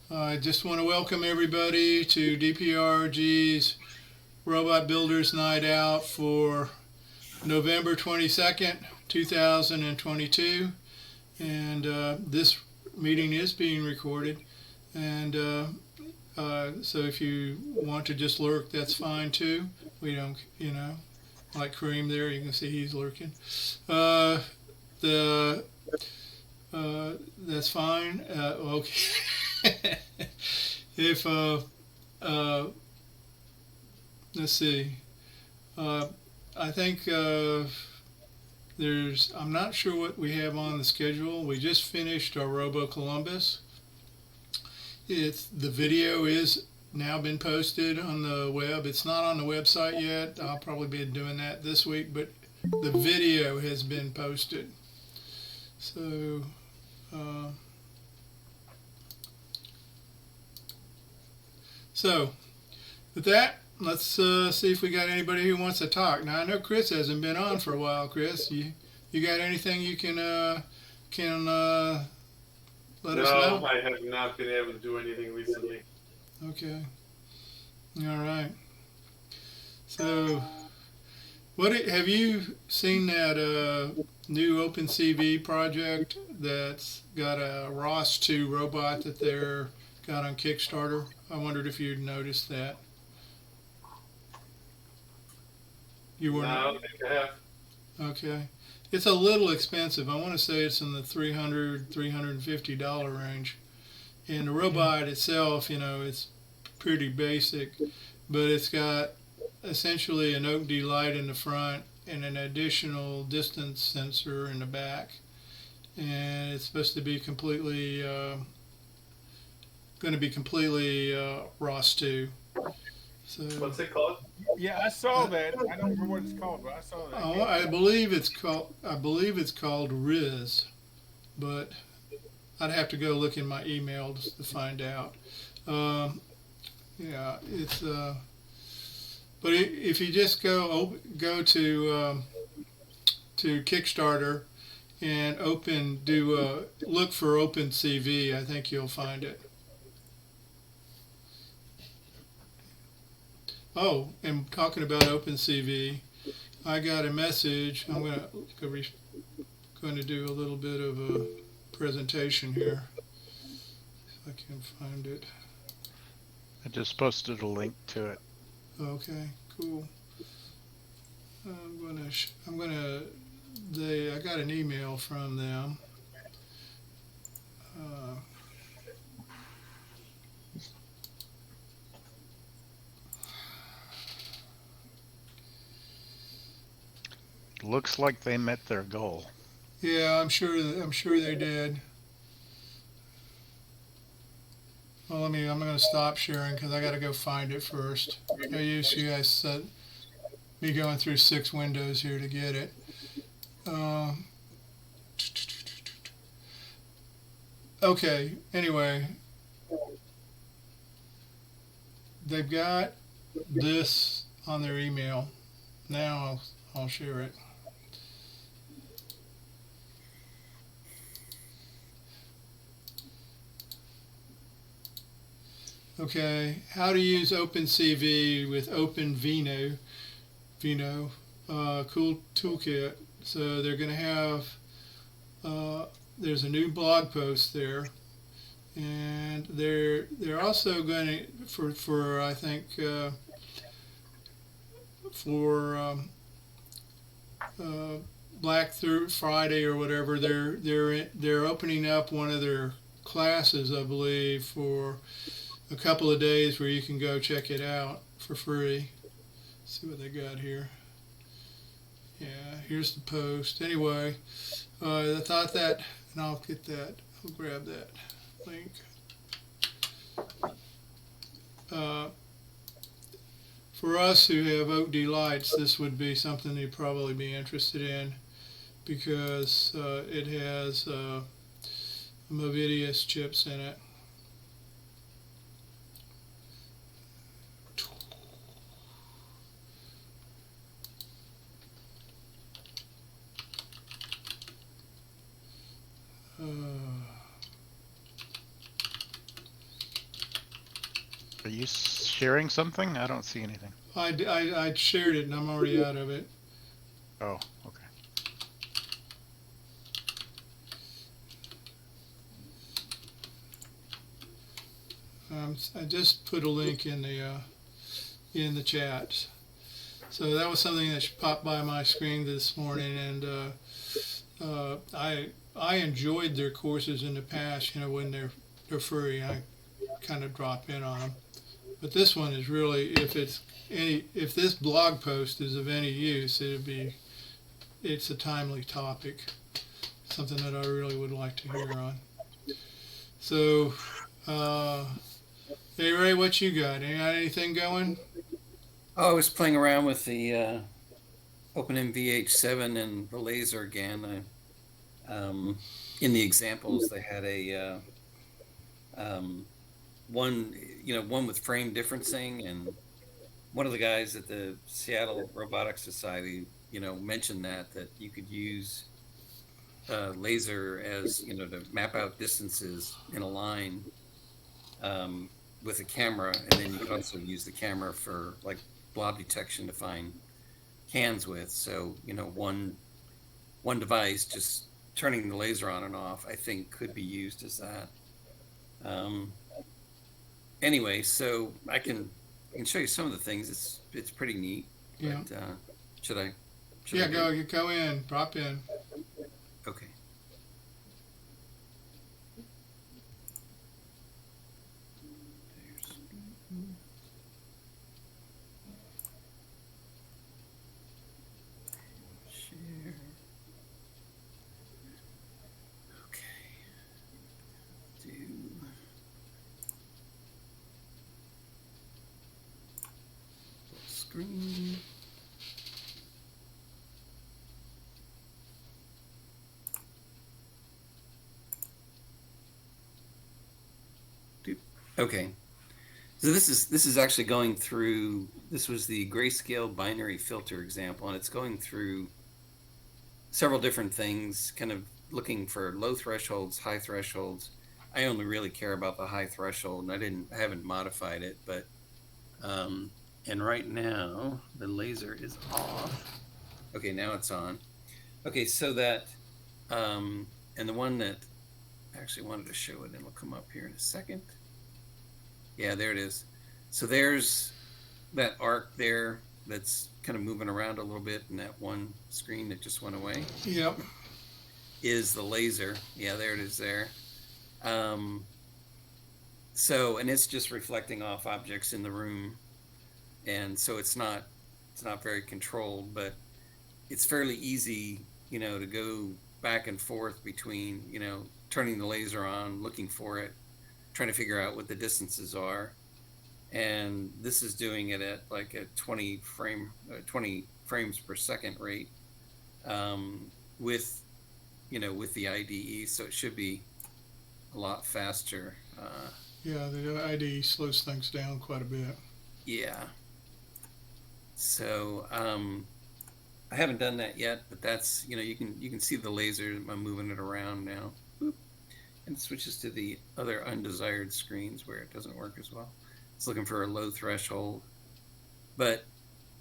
I just want to welcome everybody to DPRG's Robot Builders Night Out for November 22nd, 2022. And this meeting is being recorded. And so if you want to just lurk, that's fine too. We don't, like Kareem there, you can see he's lurking. Uh, the That's fine. Okay. If let's see, I think I'm not sure what we have on the schedule. We just finished our Robo Columbus. The video is now been posted on the web. It's not on the website yet. I'll probably be doing that this week, but the video has been posted. So with that, let's see if we got anybody who wants to talk. Now I know Chris hasn't been on for a while. Chris, you got anything you can let us know? No, I have not been able to do anything recently. Okay. All right. So, have you seen that new OpenCV project that's got a ROS 2 robot that they're got on Kickstarter? I wondered if you'd noticed that. You weren't? No, I don't think I have. Okay. It's a little expensive. I want to say it's in the $350 range. And the robot itself, it's pretty basic, but it's got essentially an OAK-D light in the front and an additional distance sensor in the back. And it's supposed to be completely ROS 2. So, what's it called? Yeah, I saw that. I don't remember what it's called, but I saw that. Oh, I believe it's called Riz, but I'd have to go look in my emails to find out. Yeah, it's but if you just go to Kickstarter and look for OpenCV, I think you'll find it. Oh, and talking about OpenCV, I got a message. I'm going to do a little bit of a presentation here. If I can find it. I just posted a link to it. Okay, cool. I got an email from them. Looks like they met their goal. Yeah, I'm sure they did. Well, I'm going to stop sharing because I got to go find it first. I used you guys said me going through 6 windows here to get it. Okay. Anyway, they've got this on their email. Now I'll share it. Okay, how to use OpenCV with OpenVino, cool toolkit. So they're going to have, there's a new blog post there, and they're also going to for I think for Black Friday or whatever, they're opening up one of their classes, I believe, for a couple of days where you can go check it out for free. Let's see what they got here. Yeah, here's the post. Anyway, I thought that, and I'll grab that link. For us who have OAK-D lights, this would be something you'd probably be interested in because it has Movidius chips in it. Are you sharing something? I don't see anything. I shared it and I'm already out of it. Oh, okay. I just put a link in the chat. So that was something that popped by my screen this morning, and I enjoyed their courses in the past. You know, when they're free, I kind of drop in on them. But this one is really, if this blog post is of any use, it's a timely topic, something that I really would like to hear on. So, hey Ray, what you got? Anything going? Oh, I was playing around with the OpenMVH7 and the laser again. In the examples, they had a one with frame differencing, and one of the guys at the Seattle Robotics Society, mentioned that you could use laser as to map out distances in a line with a camera, and then you could also use the camera for like blob detection to find cans with. So one device just turning the laser on and off, I think, could be used as that. Anyway, so I can show you some of the things. It's pretty neat. Yeah. But, should I? Yeah, go in, drop in. Okay. Share. Okay. Do. Full screen. Okay, so this is actually going through. This was the grayscale binary filter example, and it's going through several different things, kind of looking for low thresholds, high thresholds. I only really care about the high threshold, and I haven't modified it, but and right now the laser is off. Okay, now it's on. Okay, so that and the one that I actually wanted to show it, and it'll come up here in a second. Yeah, there it is. So there's that arc there that's kind of moving around a little bit, and that one screen that just went away. Yep. Is the laser. Yeah, there it is there. So, and it's just reflecting off objects in the room. And so it's not very controlled, but it's fairly easy, to go back and forth between, turning the laser on, looking for it, trying to figure out what the distances are. And this is doing it at like a 20 frames per second rate, with the IDE. So it should be a lot faster. Yeah, the IDE slows things down quite a bit. Yeah. So I haven't done that yet, but that's, you can see the laser. I'm moving it around now. Boop. And it switches to the other undesired screens where it doesn't work as well. It's looking for a low threshold. But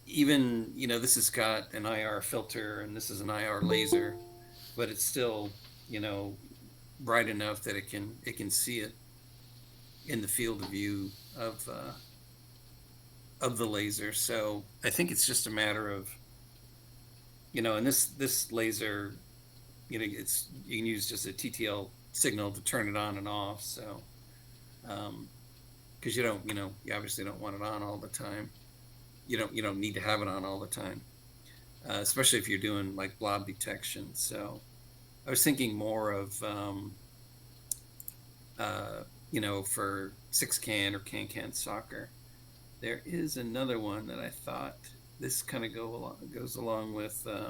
even, this has got an IR filter and this is an IR laser, but it's still, bright enough that it can see it in the field of view of the laser. So I think it's just a matter of, and this laser, you can use just a TTL signal to turn it on and off. So, because you obviously don't want it on all the time. You don't need to have it on all the time, especially if you're doing like blob detection. So, I was thinking more of, for 6-can or can soccer. There is another one that I thought this kind of goes along with. I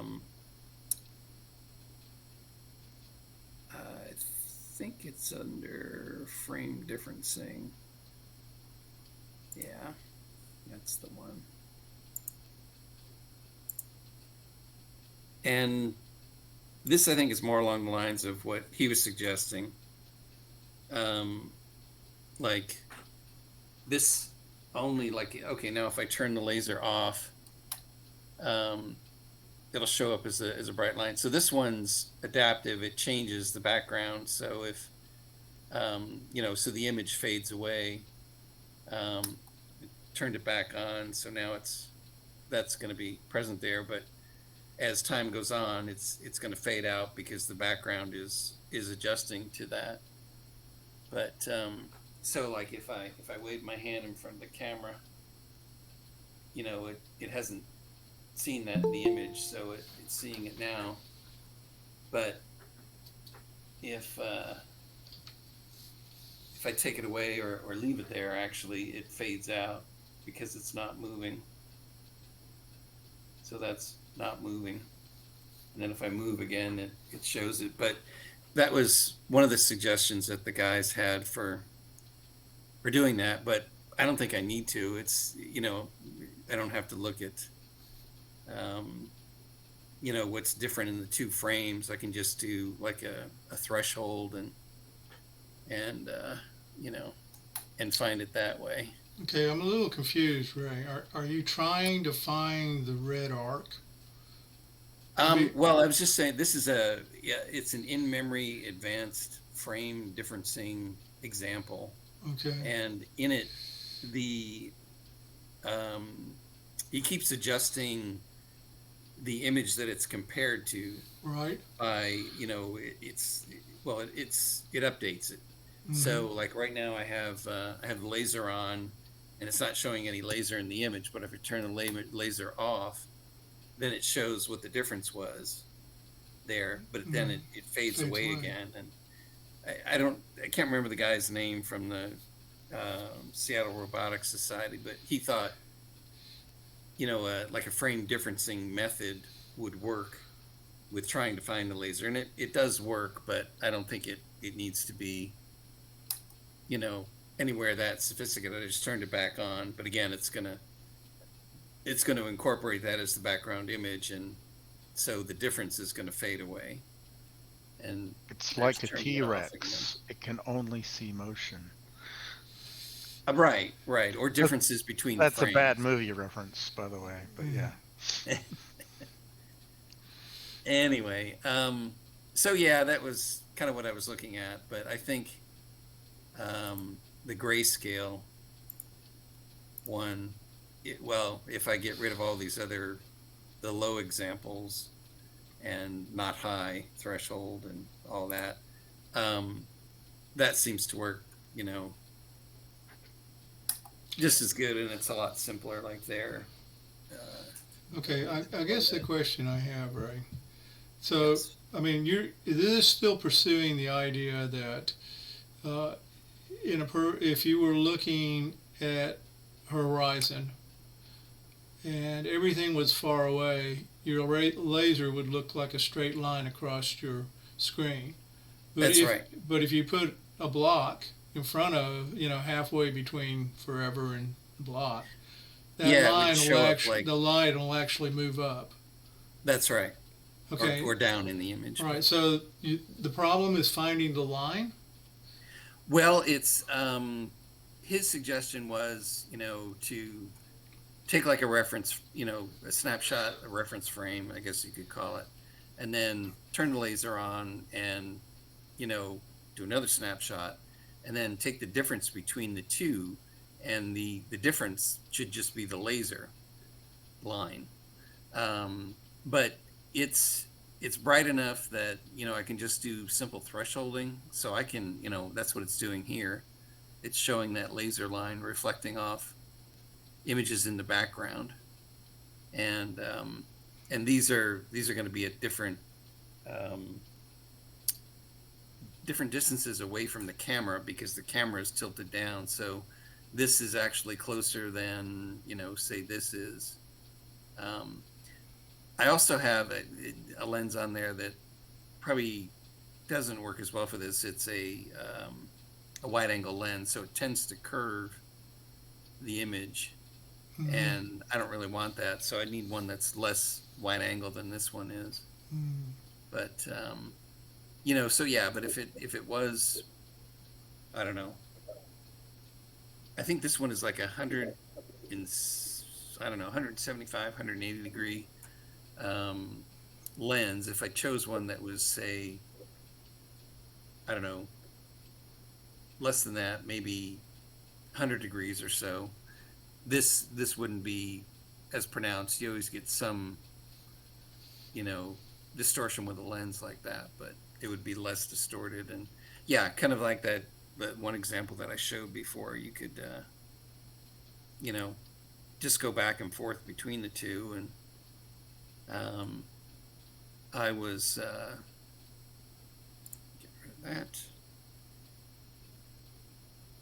think it's under frame differencing. Yeah, that's the one. And this, I think, is more along the lines of what he was suggesting. Like this only like, okay, now if I turn the laser off, it'll show up as a bright line. So this one's adaptive. It changes the background. So if, so the image fades away, turned it back on. So now that's going to be present there. But as time goes on, it's going to fade out because the background is adjusting to that. But, so like if I wave my hand in front of the camera, it hasn't seen that in the image, so it's seeing it now. But if I take it away or leave it there, actually it fades out because it's not moving. So that's not moving. And then if I move again, it shows it. But that was one of the suggestions that the guys had for doing that, but I don't think I need to. It's, I don't have to look at, what's different in the two frames. I can just do like a threshold and find it that way. Okay, I'm a little confused, Ray. Are you trying to find the red arc? Well, I was just saying this is it's an in-memory advanced frame differencing example. Okay. And in it, he keeps adjusting the image that it's compared to. Right. By, it updates it. Mm-hmm. So like right now I have the laser on and it's not showing any laser in the image, but if I turn the laser off, then it shows what the difference was there, but then it fades away again. And I can't remember the guy's name from the Seattle Robotics Society, but he thought, like a frame differencing method would work with trying to find the laser. And it does work, but I don't think it needs to be, anywhere that sophisticated. I just turned it back on, but again, it's going to incorporate that as the background image. And so the difference is going to fade away. And it's like a T-Rex. It can only see motion. Right. Or differences between That's the frames. a bad movie reference, by the way, but yeah. Anyway, so yeah, that was kind of what I was looking at, but I think the grayscale one, if I get rid of all these the low examples and not high threshold and all that, that seems to work, just as good, and it's a lot simpler like there. Okay, I guess the question I have, Ray. So, yes. I mean, this is still pursuing the idea that if you were looking at horizon and everything was far away, your laser would look like a straight line across your screen. That's right. But if you put a block in front of, halfway between forever and block, that line the line will actually move up. That's right. Okay. Or down in the image. All right. So the problem is finding the line? Well, it's his suggestion was, to take like a reference, a snapshot, a reference frame, I guess you could call it, and then turn the laser on and, do another snapshot, and then take the difference between the two, and the difference should just be the laser line. But it's bright enough that, I can just do simple thresholding. So I can, that's what it's doing here. It's showing that laser line reflecting off images in the background. And these are going to be at different distances away from the camera because the camera is tilted down. So this is actually closer than, say this is. I also have a lens on there that probably doesn't work as well for this. It's a wide angle lens, so it tends to curve the image. Mm-hmm. And I don't really want that. So I need one that's less wide angle than this one is. Mm. But, so yeah, but if it was, I don't know, I think this one is like 100 I don't know, 175, 180 degree lens, if I chose one that was, say, I don't know, less than that, maybe 100 degrees or so, this wouldn't be as pronounced. You always get some, distortion with a lens like that, but it would be less distorted. And yeah, kind of like that one example that I showed before. You could, just go back and forth between the two. And I was get rid of that.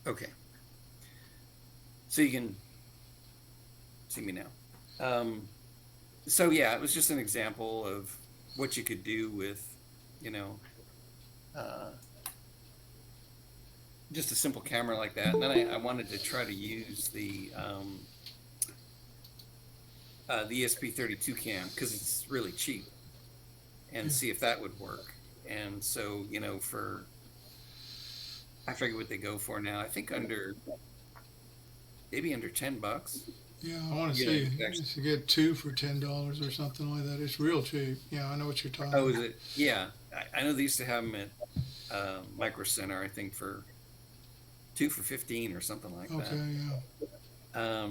Okay, so you can see me now. So yeah, it was just an example of what you could do with, just a simple camera like that. And then I wanted to try to use the ESP32 cam because it's really cheap, and see if that would work. And so, I forget what they go for now. I think maybe under $10. Yeah, I want to see. You get 2 for $10 or something like that. It's real cheap. Yeah, I know what you're talking about. Oh, is it? Yeah, I know they used to have them at Micro Center. I think for 2 for $15 or something like that. Okay, yeah.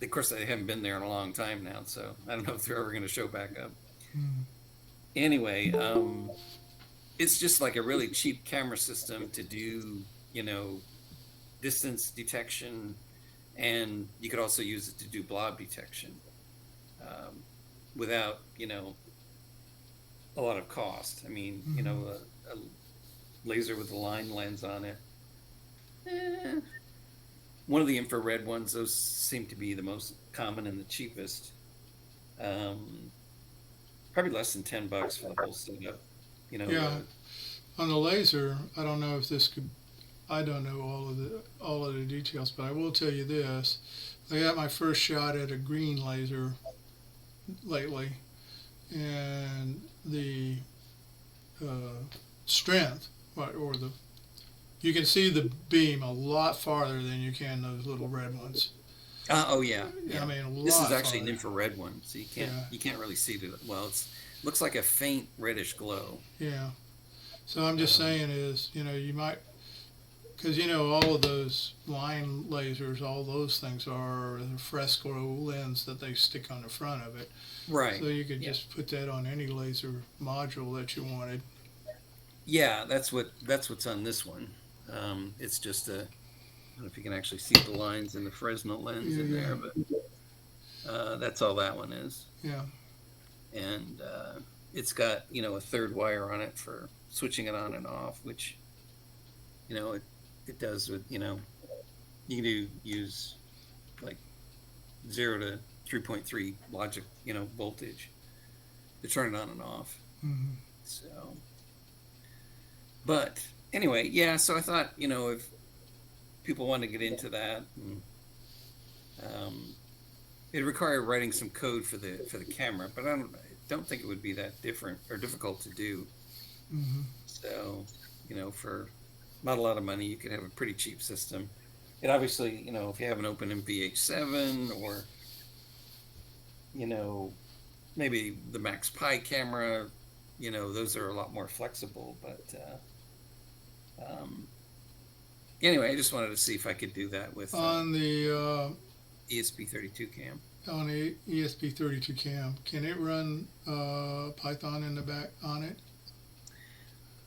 Of course, they haven't been there in a long time now, so I don't know if they're ever going to show back up. Anyway, it's just like a really cheap camera system to do, distance detection, and you could also use it to do blob detection without, a lot of cost. I mean, a laser with a line lens on it. One of the infrared ones, those seem to be the most common and the cheapest. Probably less than $10 for the whole setup. Yeah. On the laser, I don't know if this could. I don't know all of the details, but I will tell you this: I got my first shot at a green laser lately, and the strength, you can see the beam a lot farther than you can those little red ones. Oh yeah. I mean, a lot this is actually farther. an infrared one, so you can't really see it. Well, looks like a faint reddish glow. Yeah. So I'm just saying is, you might, because all of those line lasers, all those things are the fresco lens that they stick on the front of it. Right. So you could just put that on any laser module that you wanted. Yeah, that's what's on this one. It's just I don't know if you can actually see the lines in the Fresnel lens in there, but that's all that one is. Yeah. And it's got a third wire on it for switching it on and off, which it does with you can use like 0 to 3.3 logic voltage to turn it on and off. Mm-hmm. So, but anyway, yeah. So I thought if people want to get into that, and, it'd require writing some code for the camera, but I don't think it would be that different or difficult to do. Mm-hmm. So, for not a lot of money, you could have a pretty cheap system. It obviously, if you have an open MVH7 or, maybe the Max Pi camera, those are a lot more flexible. But anyway, I just wanted to see if I could do that with On the ESP32 cam. on the ESP32 cam, can it run Python in the back on it?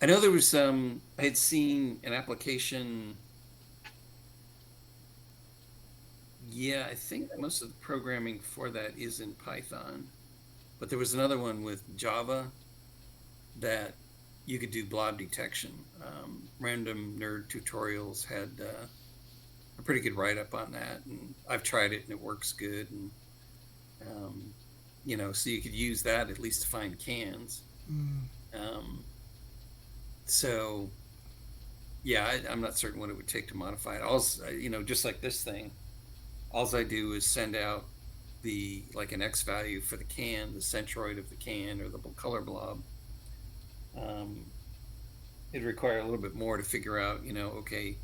I know there was I had seen an application. Yeah, I think most of the programming for that is in Python, but there was another one with Java that you could do blob detection. Random Nerd Tutorials had a pretty good write-up on that, and I've tried it and it works good. And so you could use that at least to find cans. So, yeah, I'm not certain what it would take to modify it. Just like this thing, all I do is send out like an X value for the can, the centroid of the can, or the color blob. It'd require a little bit more to figure out, okay,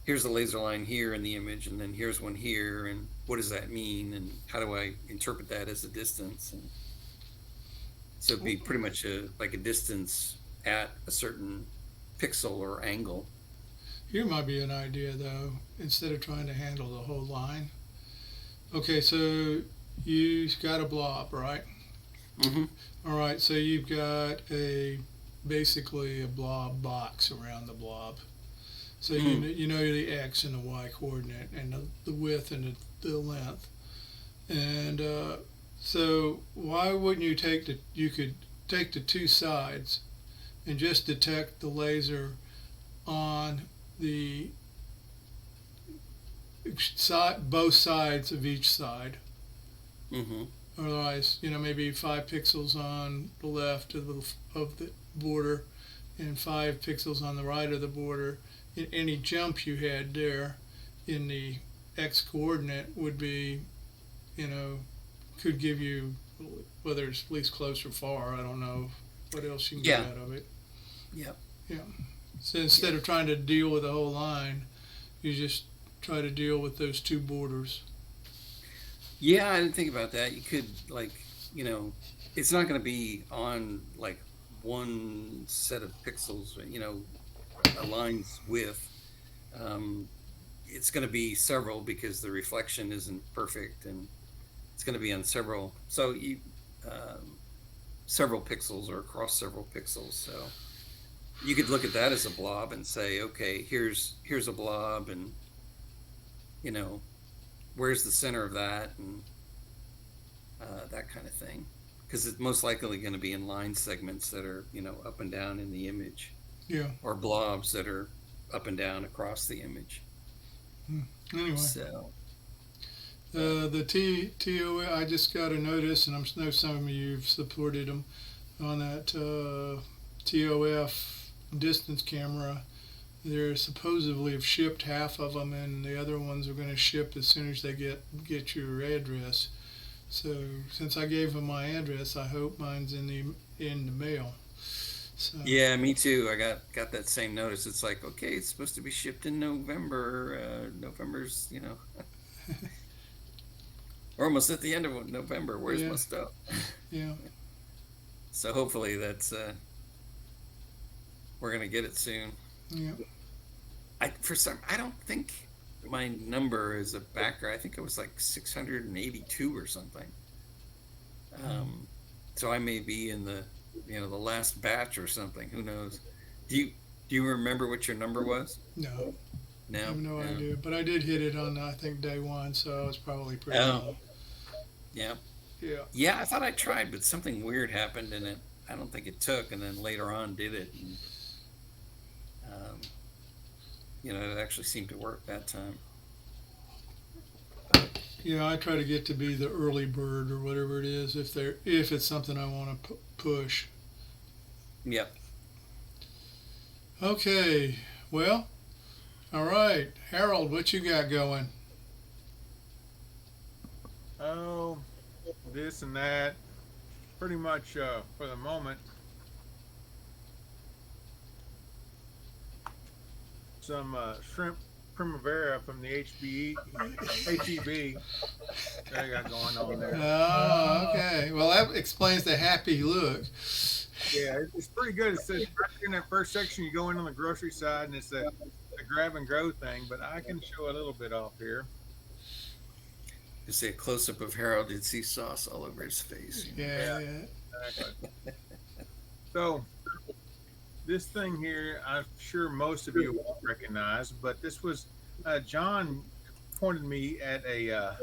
here's the laser line here in the image, and then here's one here, and what does that mean, and how do I interpret that as a distance? And so it'd be pretty much like a distance at a certain pixel or angle. Here might be an idea though, instead of trying to handle the whole line. Okay, so you've got a blob, right? Mm-hmm. All right, so you've got basically a blob box around the blob. So you know the X and the Y coordinate and the width and the length. And so why wouldn't you could take the two sides and just detect the laser on the both sides of each side. Mm-hmm. Otherwise, maybe 5 pixels on the left of the border and 5 pixels on the right of the border. Any jump you had there in the X coordinate would be, could give you, whether it's at least close or far, I don't know what else you can get out of it. Yep. Yeah. So instead of trying to deal with the whole line, you just try to deal with those two borders. Yeah, I didn't think about that. You could, it's not going to be on like one set of pixels, a line's width. It's going to be several because the reflection isn't perfect, and it's going to be on several. So several pixels or across several pixels. So you could look at that as a blob and say, okay, here's a blob, and where's the center of that, and that kind of thing, because it's most likely going to be in line segments that are up and down in the image, or blobs that are up and down across the image. Anyway, so the TOF, I just got a notice, and I know some of you've supported them on that TOF distance camera. They're supposedly have shipped half of them, and the other ones are going to ship as soon as they get your address. So since I gave them my address, I hope mine's in the mail. So. Yeah, me too. I got that same notice. It's like, okay, it's supposed to be shipped in November. November's, we're almost at the end of November. Where's my stuff? Yeah. So hopefully that's we're gonna get it soon. Yeah. I don't think my number is a backer. I think it was like 682 or something. So I may be in the the last batch or something. Who knows? Do you remember what your number was? No. No. I have no idea. But I did hit it on I think day one, so I was probably pretty low. Yeah. Yeah. Yeah, I thought I tried, but something weird happened, and I don't think it took, and then later on did it. And, it actually seemed to work that time. Yeah, I try to get to be the early bird or whatever it is if it's something I want to push. Yep. Okay. Well, all right. Harold, what you got going? Oh, this and that. Pretty much for the moment. Some shrimp primavera from the HEB that I got going on there. Oh, okay. Well, that explains the happy look. Yeah, it's pretty good. It says right in that first section, you go in on the grocery side, and it's a grab and go thing, but I can show a little bit off here. You see a close up of Harold, you'd see sauce all over his face. Yeah. Exactly. So, this thing here, I'm sure most of you won't recognize, but this was John pointed me at a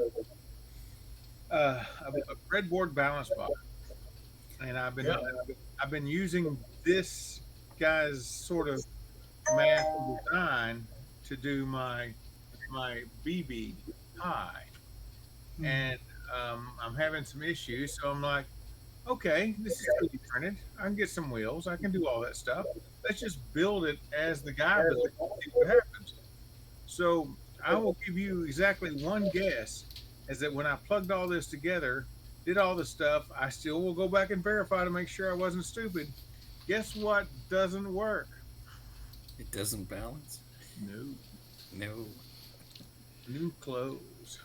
breadboard balance box, and I've been using this guy's sort of math design to do my BB high, and I'm having some issues, so I'm like, okay, this is 3D printed. I can get some wheels. I can do all that stuff. Let's just build it as the guy built it and see what happens. So I will give you exactly one guess, is that when I plugged all this together, did all the stuff, I still will go back and verify to make sure I wasn't stupid. Guess what doesn't work? It doesn't balance? No. No. New clothes.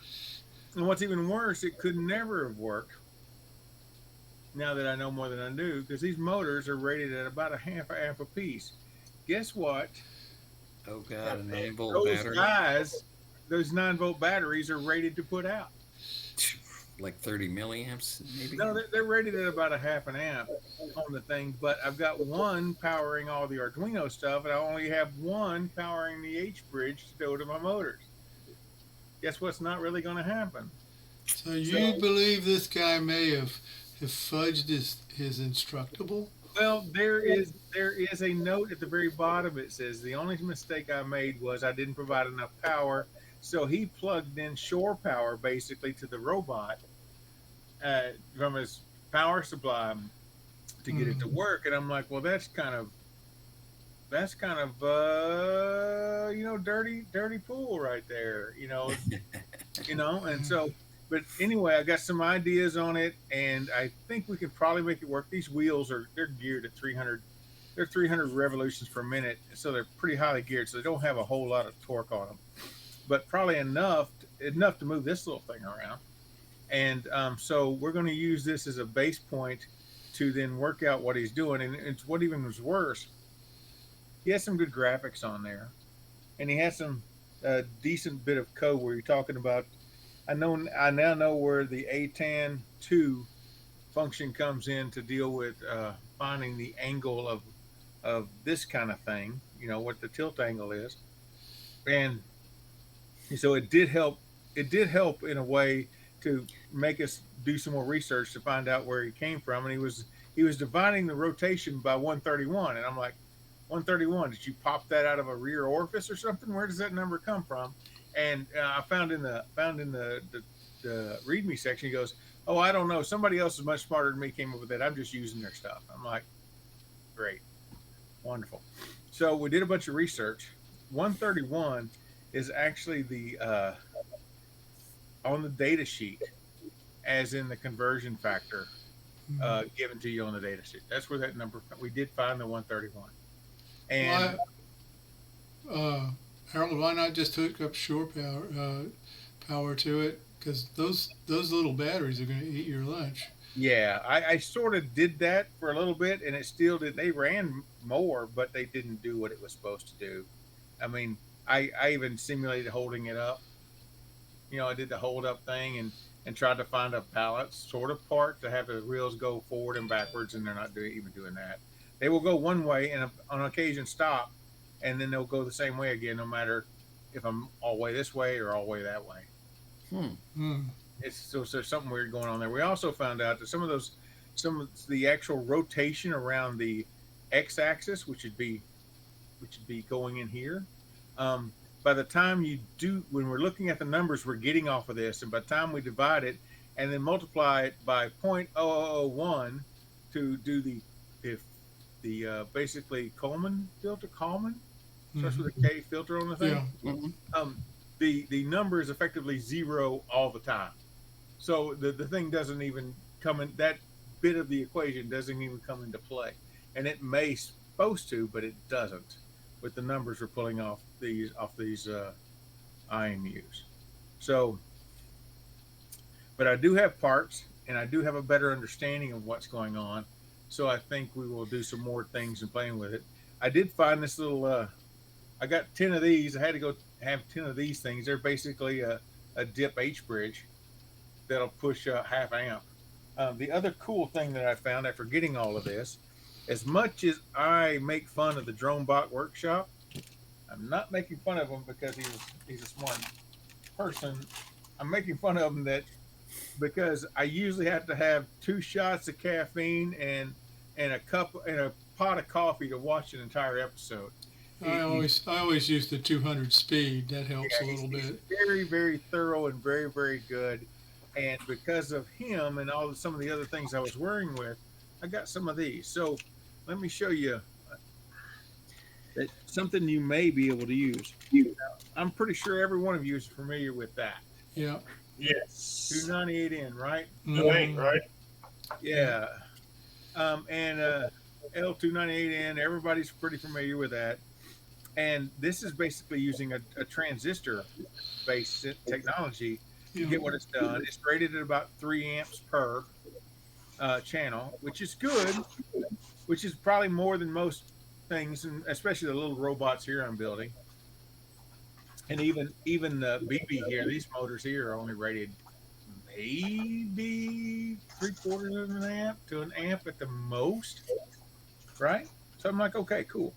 And what's even worse, it could never have worked. Now that I know more than I do, because these motors are rated at about a half a amp a piece. Guess what? Oh God, a 9-volt Those battery. guys, those 9-volt batteries are rated to put out. Like 30 milliamps, maybe. No, they're rated at about a half an amp on the thing, but I've got one powering all the Arduino stuff, and I only have one powering the H bridge to go to my motors. Guess what's not really going to happen? So you believe this guy may have fudged his instructable? Well, there is a note at the very bottom. It says the only mistake I made was I didn't provide enough power, so he plugged in shore power basically to the robot from his power supply to get it to work. And I'm like, well, that's kind of dirty pool right there, and so. But anyway, I got some ideas on it, and I think we can probably make it work. These wheels they're geared at 300. They're 300 revolutions per minute, so they're pretty highly geared. So they don't have a whole lot of torque on them, but probably enough to move this little thing around. And so we're going to use this as a base point to then work out what he's doing. And it's what even was worse. He has some good graphics on there, and he has some decent bit of code where you're talking about. I now know where the ATAN2 function comes in to deal with finding the angle of this kind of thing, what the tilt angle is. And so it did help in a way to make us do some more research to find out where he came from. And he was dividing the rotation by 131. And I'm like, 131, did you pop that out of a rear orifice or something? Where does that number come from? And I found in the README section, he goes, "Oh, I don't know. Somebody else is much smarter than me came up with that. I'm just using their stuff." I'm like, great, wonderful. So we did a bunch of research. 131 is actually the on the data sheet, as in the conversion factor given to you on the data sheet. That's where that number. We did find the 131. And Harold, why not just hook up shore power to it? Because those little batteries are going to eat your lunch. Yeah, I sort of did that for a little bit, and it still did. They ran more, but they didn't do what it was supposed to do. I mean, I even simulated holding it up. I did the hold up thing and tried to find a balance sort of part to have the wheels go forward and backwards, and they're not even doing that. They will go one way and on occasion stop, and then they'll go the same way again, no matter if I'm all the way this way or all the way that way. So there's something weird going on there. We also found out that some of the actual rotation around the x-axis, which would be going in here, by the time when we're looking at the numbers we're getting off of this, and by the time we divide it and then multiply it by 0.0001 to do the basically Kalman filter, starts with a K filter on the thing. Yeah. The number is effectively 0 all the time. So the thing doesn't even come in, that bit of the equation doesn't even come into play. And it may supposed to, but it doesn't with the numbers we're pulling off these IMUs. So, but I do have parts, and I do have a better understanding of what's going on. So I think we will do some more things and playing with it. I did find this little, I got 10 of these. I had to go have 10 of these things. They're basically a dip H bridge that'll push half amp. The other cool thing that I found after getting all of this, as much as I make fun of the Drone Bot Workshop, I'm not making fun of him because he's a smart person. I'm making fun of him because I usually have to have 2 shots of caffeine and a pot of coffee to watch an entire episode. I always use the 200 speed. That helps a little bit. Very, very thorough and very, very good. And because of him and some of the other things I was worrying with, I got some of these. So let me show you something you may be able to use. I'm pretty sure every one of you is familiar with that. Yeah. Yes. 298N, right? Right? Yeah. And L298N, everybody's pretty familiar with that. And this is basically using a transistor based technology to Yeah. get what it's done. It's rated at about 3 amps per channel, which is good, which is probably more than most things, and especially the little robots here I'm building. And even the BB here, these motors here are only rated maybe 3/4 of an amp to an amp at the most, right? So I'm like, okay, cool.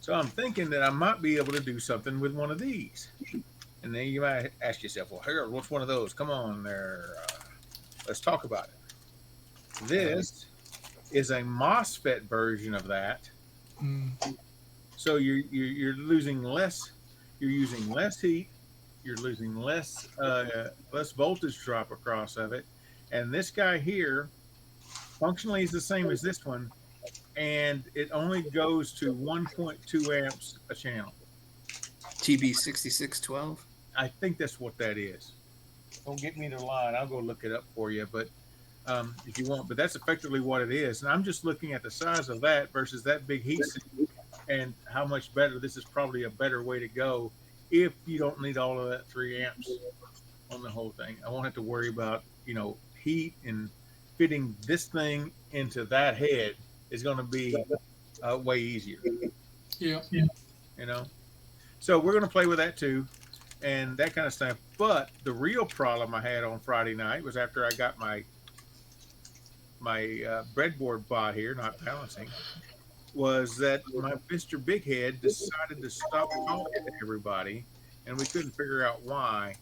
So I'm thinking that I might be able to do something with one of these. And then you might ask yourself, well, Harold, what's one of those? Come on there. Let's talk about it. This is a MOSFET version of that. Mm. So you're losing less, you're using less heat, you're losing less voltage drop across of it. And this guy here functionally is the same as this one, and it only goes to 1.2 amps a channel. TB6612. I think that's what that is. Don't get me to lie. I'll go look it up for you, but if you want. But that's effectively what it is. And I'm just looking at the size of that versus that big heat sink and how much better. This is probably a better way to go if you don't need all of that 3 amps on the whole thing. I won't have to worry about, heat, and fitting this thing into that head is going to be way easier. Yeah. So we're going to play with that too, and that kind of stuff. But the real problem I had on Friday night was after I got my breadboard bot here, not balancing, was that my Mr. Big Head decided to stop talking to everybody, and we couldn't figure out why.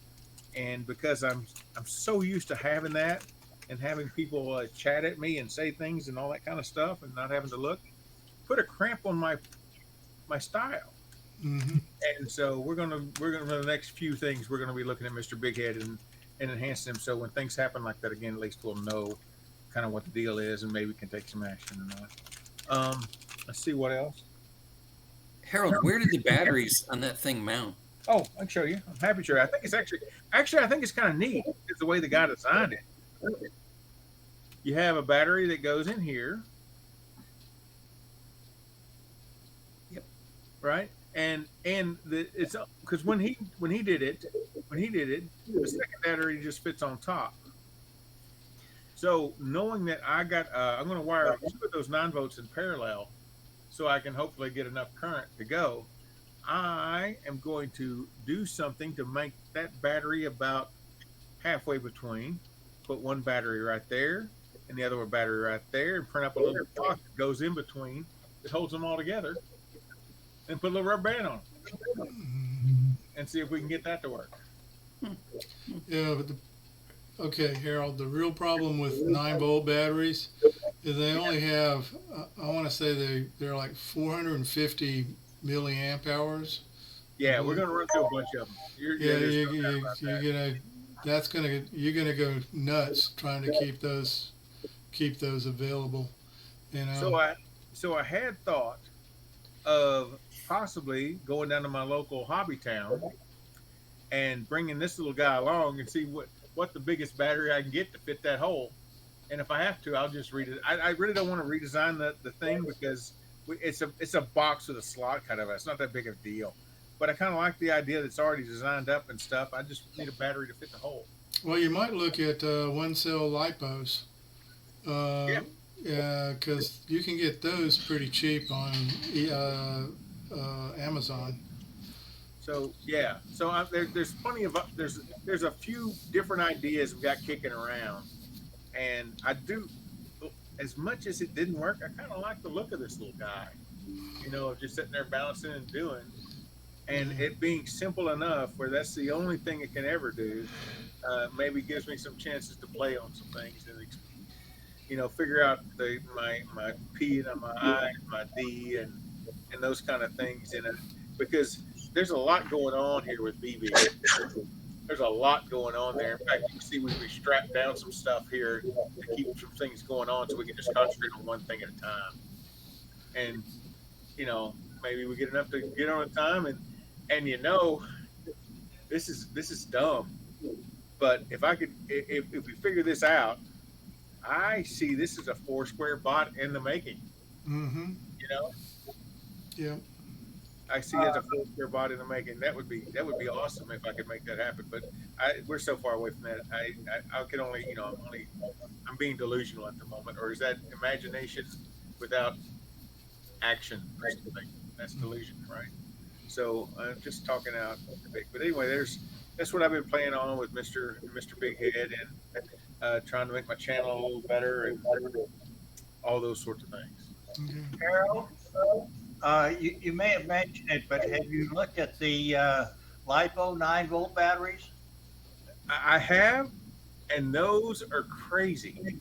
And because I'm so used to having that and having people chat at me and say things and all that kind of stuff, and not having to look, put a cramp on my style. Mm-hmm. And so we're gonna the next few things we're gonna be looking at Mr. Big Head and enhancing him. So when things happen like that again, at least we'll know kind of what the deal is, and maybe we can take some action or not. Let's see what else. Harold, where did the batteries on that thing mount? Oh, I can show you. I'm happy to show you. I think it's actually I think it's kind of neat. It's the way the guy designed it. You have a battery that goes in here. Yep. Right? And it's because when he did it, the second battery just fits on top. So knowing that I'm going to wire 2 of those 9 volts in parallel, so I can hopefully get enough current to go. I am going to do something to make that battery about halfway between. Put one battery right there, and the other battery right there, and print up a little block that goes in between that holds them all together, and put a little rubber band on them, and see if we can get that to work. Yeah, but okay, Harold, the real problem with 9-volt batteries is they only have, I want to say they're like 450 milliamp hours. Yeah, we're going to run through a bunch of them. You're gonna go nuts trying to keep those available. So I had thought of possibly going down to my local hobby town and bringing this little guy along and see what the biggest battery I can get to fit that hole. And if I have to, I'll just read it. I really don't want to redesign the thing because it's a box with a slot kind of. It's not that big of a deal. But I kind of like the idea that it's already designed up and stuff. I just need a battery to fit the hole. Well, you might look at one-cell lipos. Yeah, because you can get those pretty cheap on Amazon. So yeah, there's plenty of there's a few different ideas we got kicking around, and I do, as much as it didn't work, I kind of like the look of this little guy, of just sitting there balancing and doing, and it being simple enough where that's the only thing it can ever do. Maybe gives me some chances to play on some things and figure out my P and my I and my D and those kind of things in it, because there's a lot going on here with BB. There's a lot going on there. In fact, you can see we strapped down some stuff here to keep some things going on so we can just concentrate on one thing at a time. And, maybe we get enough to get on a time and this is dumb. But if we figure this out, I see this is a 4-square bot in the making. Mm-hmm. Yeah. I see as a full square body to make it. That would be awesome if I could make that happen. But we're so far away from that. I can only, I'm being delusional at the moment, or is that imagination without action or something? That's delusion, right? So I'm just talking out big. But anyway, that's what I've been playing on with Mr. Big Head, and trying to make my channel a little better and all those sorts of things. Okay. Harold, you may have mentioned it, but have you looked at the LiPo 9-volt batteries? I have, and those are crazy.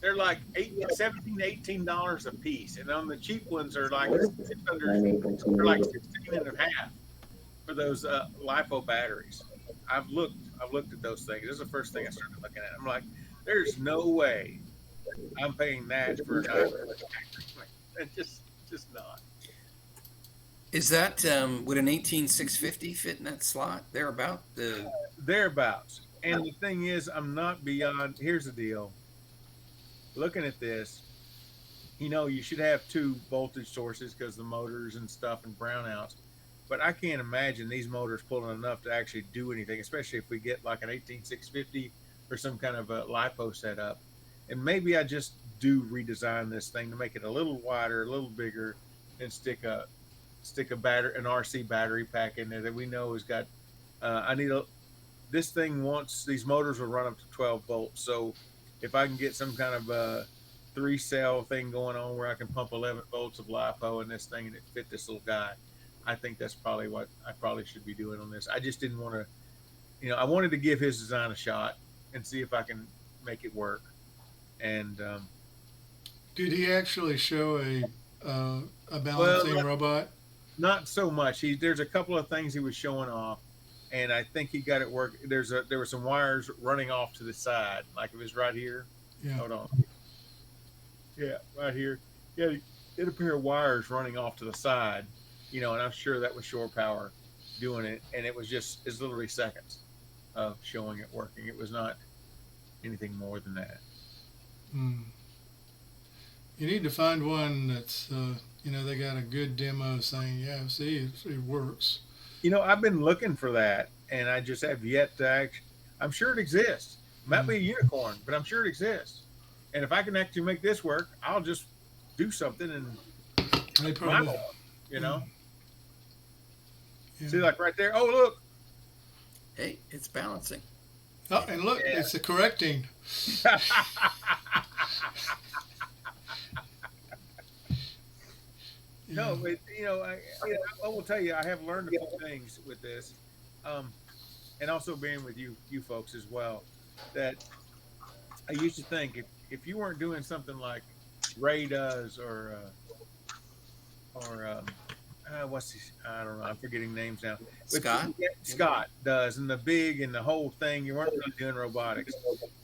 They're like $17, $18 a piece, and on the cheap ones are like they're like 16 and a half for those LiPo batteries. I've looked at those things. This is the first thing I started looking at. I'm like, there's no way I'm paying that for a It's just not. Is that would an 18650 fit in that slot? Thereabouts. And the thing is, I'm not beyond. Here's the deal. Looking at this, you should have 2 voltage sources because the motors and stuff and brownouts. But I can't imagine these motors pulling enough to actually do anything, especially if we get like an 18650 or some kind of a LiPo setup. And maybe I just do redesign this thing to make it a little wider, a little bigger, and stick an RC battery pack in there that we know has got. This thing these motors will run up to 12 volts. So if I can get some kind of a 3-cell thing going on where I can pump 11 volts of LiPo in this thing and it fit this little guy, I think that's probably what I probably should be doing on this. I just didn't want to, I wanted to give his design a shot and see if I can make it work. And Did he actually show a balancing robot? Not so much. There's a couple of things he was showing off, and I think he got it work. There were some wires running off to the side, like it was right here. Yeah. Hold on. Yeah, right here. Yeah, it a pair of wires running off to the side, and I'm sure that was shore power doing it, and it's literally seconds of showing it working. It was not anything more than that. You need to find one that's, they got a good demo saying, yeah, see, it works. I've been looking for that, and I just have yet to I'm sure it exists. It might be a unicorn, but I'm sure it exists. And if I can actually make this work, I'll just do something and They probably, Yeah. Yeah. See, like right there. Oh, look. Hey, it's balancing. Oh, and look, it's the correcting. No, but I will tell you, I have learned a few things with this, and also being with you folks as well. That I used to think if you weren't doing something like Ray does or what's his, I don't know, I'm forgetting names now. Scott? Scott does, and the big and the whole thing, you weren't really doing robotics.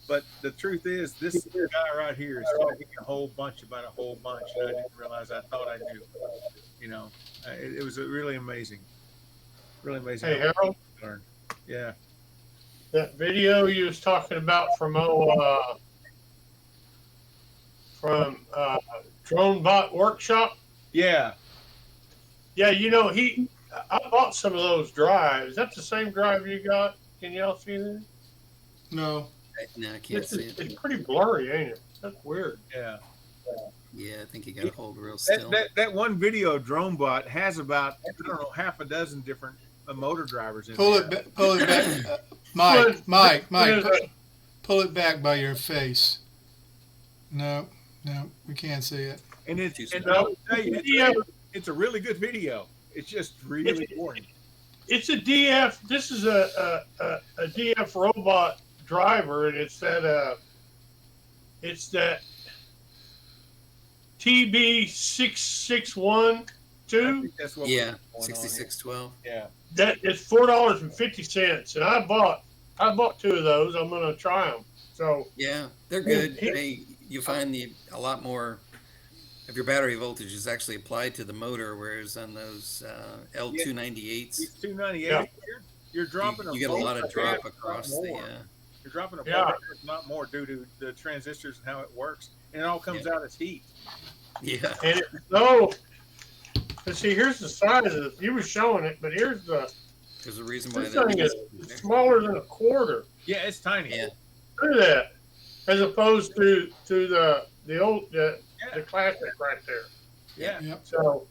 But the truth is, this guy right here is talking a whole bunch about a whole bunch, and I didn't realize I thought I knew. It was really amazing. Really amazing. Hey, Harold? Yeah. That video you was talking about from Drone Bot Workshop. Yeah. Yeah, I bought some of those drives. Is that the same drive you got? Can y'all see that? No. No, I can't see it. It's pretty blurry, ain't it? That's weird. Yeah. Yeah, I think you got to hold real still. That one video, Drone Bot, has about, I don't know, half a dozen different motor drivers in Pull there. Pull it back. Mike, pull it back by your face. No, we can't see it. And I'll tell you, it's a really good video. It's just really boring. It's a DF. This is a DF robot driver, and it's that TB6612. That's what 6612. Yeah. That it's $4.50, and I bought 2 of those. I'm gonna try them. So Yeah, they're good. You find a lot more of your battery voltage is actually applied to the motor, whereas on those L298s, These 298, Yeah. you're dropping you get a lot of drop across the. You're dropping a Yeah. lot more due to the transistors and how it works, and it all comes out as heat. Yeah. and it's so But see, here's the size of it. You were showing it, but here's There's a reason why this that thing is is smaller than a quarter. Yeah, it's tiny. Yeah. Look at that, as opposed to the old the classic right there. Yeah. Yep. So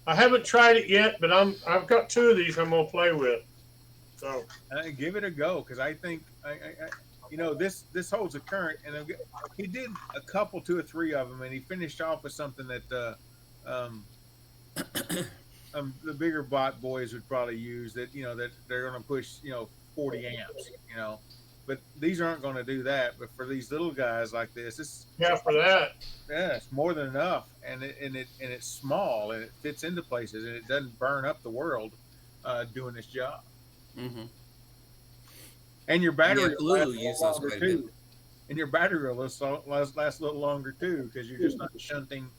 I haven't tried it yet, but I've got two of these I'm gonna play with. So Give it a go, because I think you know, this holds a current, and he did a couple, 2 or 3 of them, and he finished off with something that the bigger bot boys would probably use, that, you know, that they're going to push, you know, 40 amps, you know, but these aren't going to do that. But for these little guys like this, yeah, for that. yeah, it's more than enough, and it's small, and it fits into places, and it doesn't burn up the world doing this job. Mm-hmm. And your battery Yeah, Blue will use those quite a bit. And your battery will last a little longer too, because you're just not shunting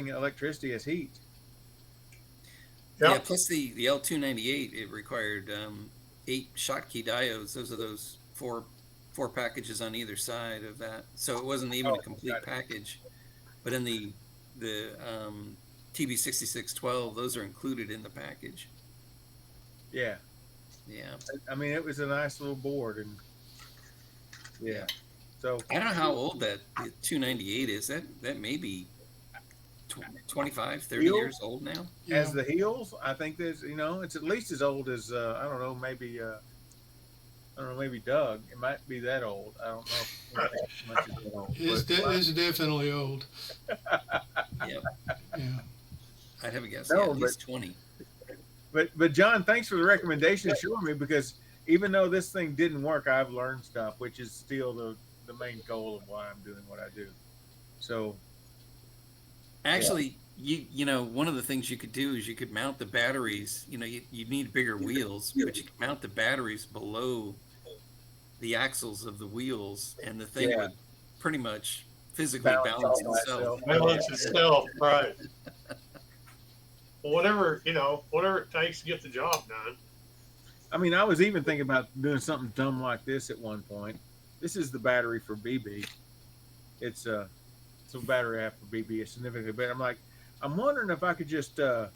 electricity as heat. Yep. Yeah, plus the L298, it required 8 Schottky diodes. Those are those four packages on either side of that. So it wasn't even a complete package. But in the TB6612, those are included in the package. Yeah. Yeah. I mean, it was a nice little board, and yeah. So I don't know how old that 298 is. That may be 25, 30 years old now. as the heels, I think there's, you know, it's at least as old as I don't know, maybe Doug. It might be that old. I don't know. If much as that old, It's definitely old. Yeah. Yeah. I'd have a guess. No, Yeah, at least 20. But John, thanks for the recommendation showing me, because even though this thing didn't work, I've learned stuff, which is still the main goal of why I'm doing what I do. So Actually, you know, one of the things you could do is you could mount the batteries. You know, you need bigger wheels, but you could mount the batteries below the axles of the wheels, and the thing would pretty much physically balance itself. Balance itself, right. Well, whatever it takes to get the job done. I mean, I was even thinking about doing something dumb like this at one point. This is the battery for BB. It's a battery I have for BB. It's significantly better. I'm wondering if I could just do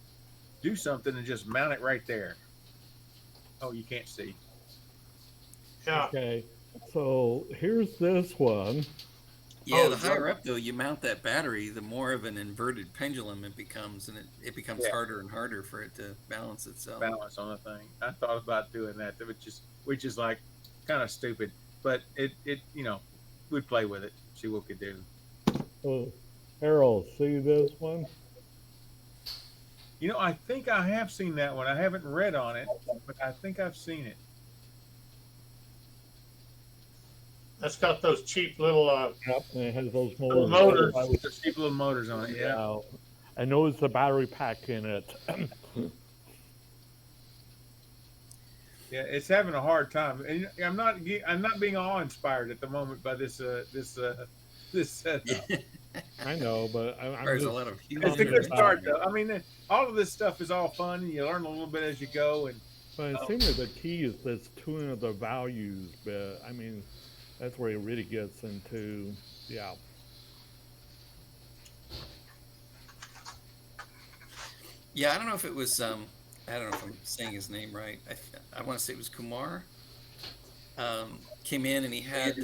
something and just mount it right there. Oh, you can't see. Yeah. Okay, so here's this one. Yeah, the higher up though you mount that battery, the more of an inverted pendulum it becomes, and it becomes harder and harder for it to balance itself. Balance on the thing. I thought about doing that, which is like kind of stupid, but it you know, we'd play with it, see what we could do. So, Harold, see this one? You know, I think I have seen that one. I haven't read on it, but I think I've seen it. That's got those cheap little Yep, and it has those motors. With the cheap little motors on it, yeah. I know it's a battery pack in it. Yeah, it's having a hard time, and I'm not being awe-inspired at the moment by this. I know, but I'm There's just, a lot of It's a good start, though. I mean, all of this stuff is all fun, and you learn a little bit as you go. And but it seems like the key is this tuning of the values. But I mean, that's where it really gets into, yeah. Yeah, I don't know if it was I don't know if I'm saying his name right. I want to say it was Kumar. Came in and he had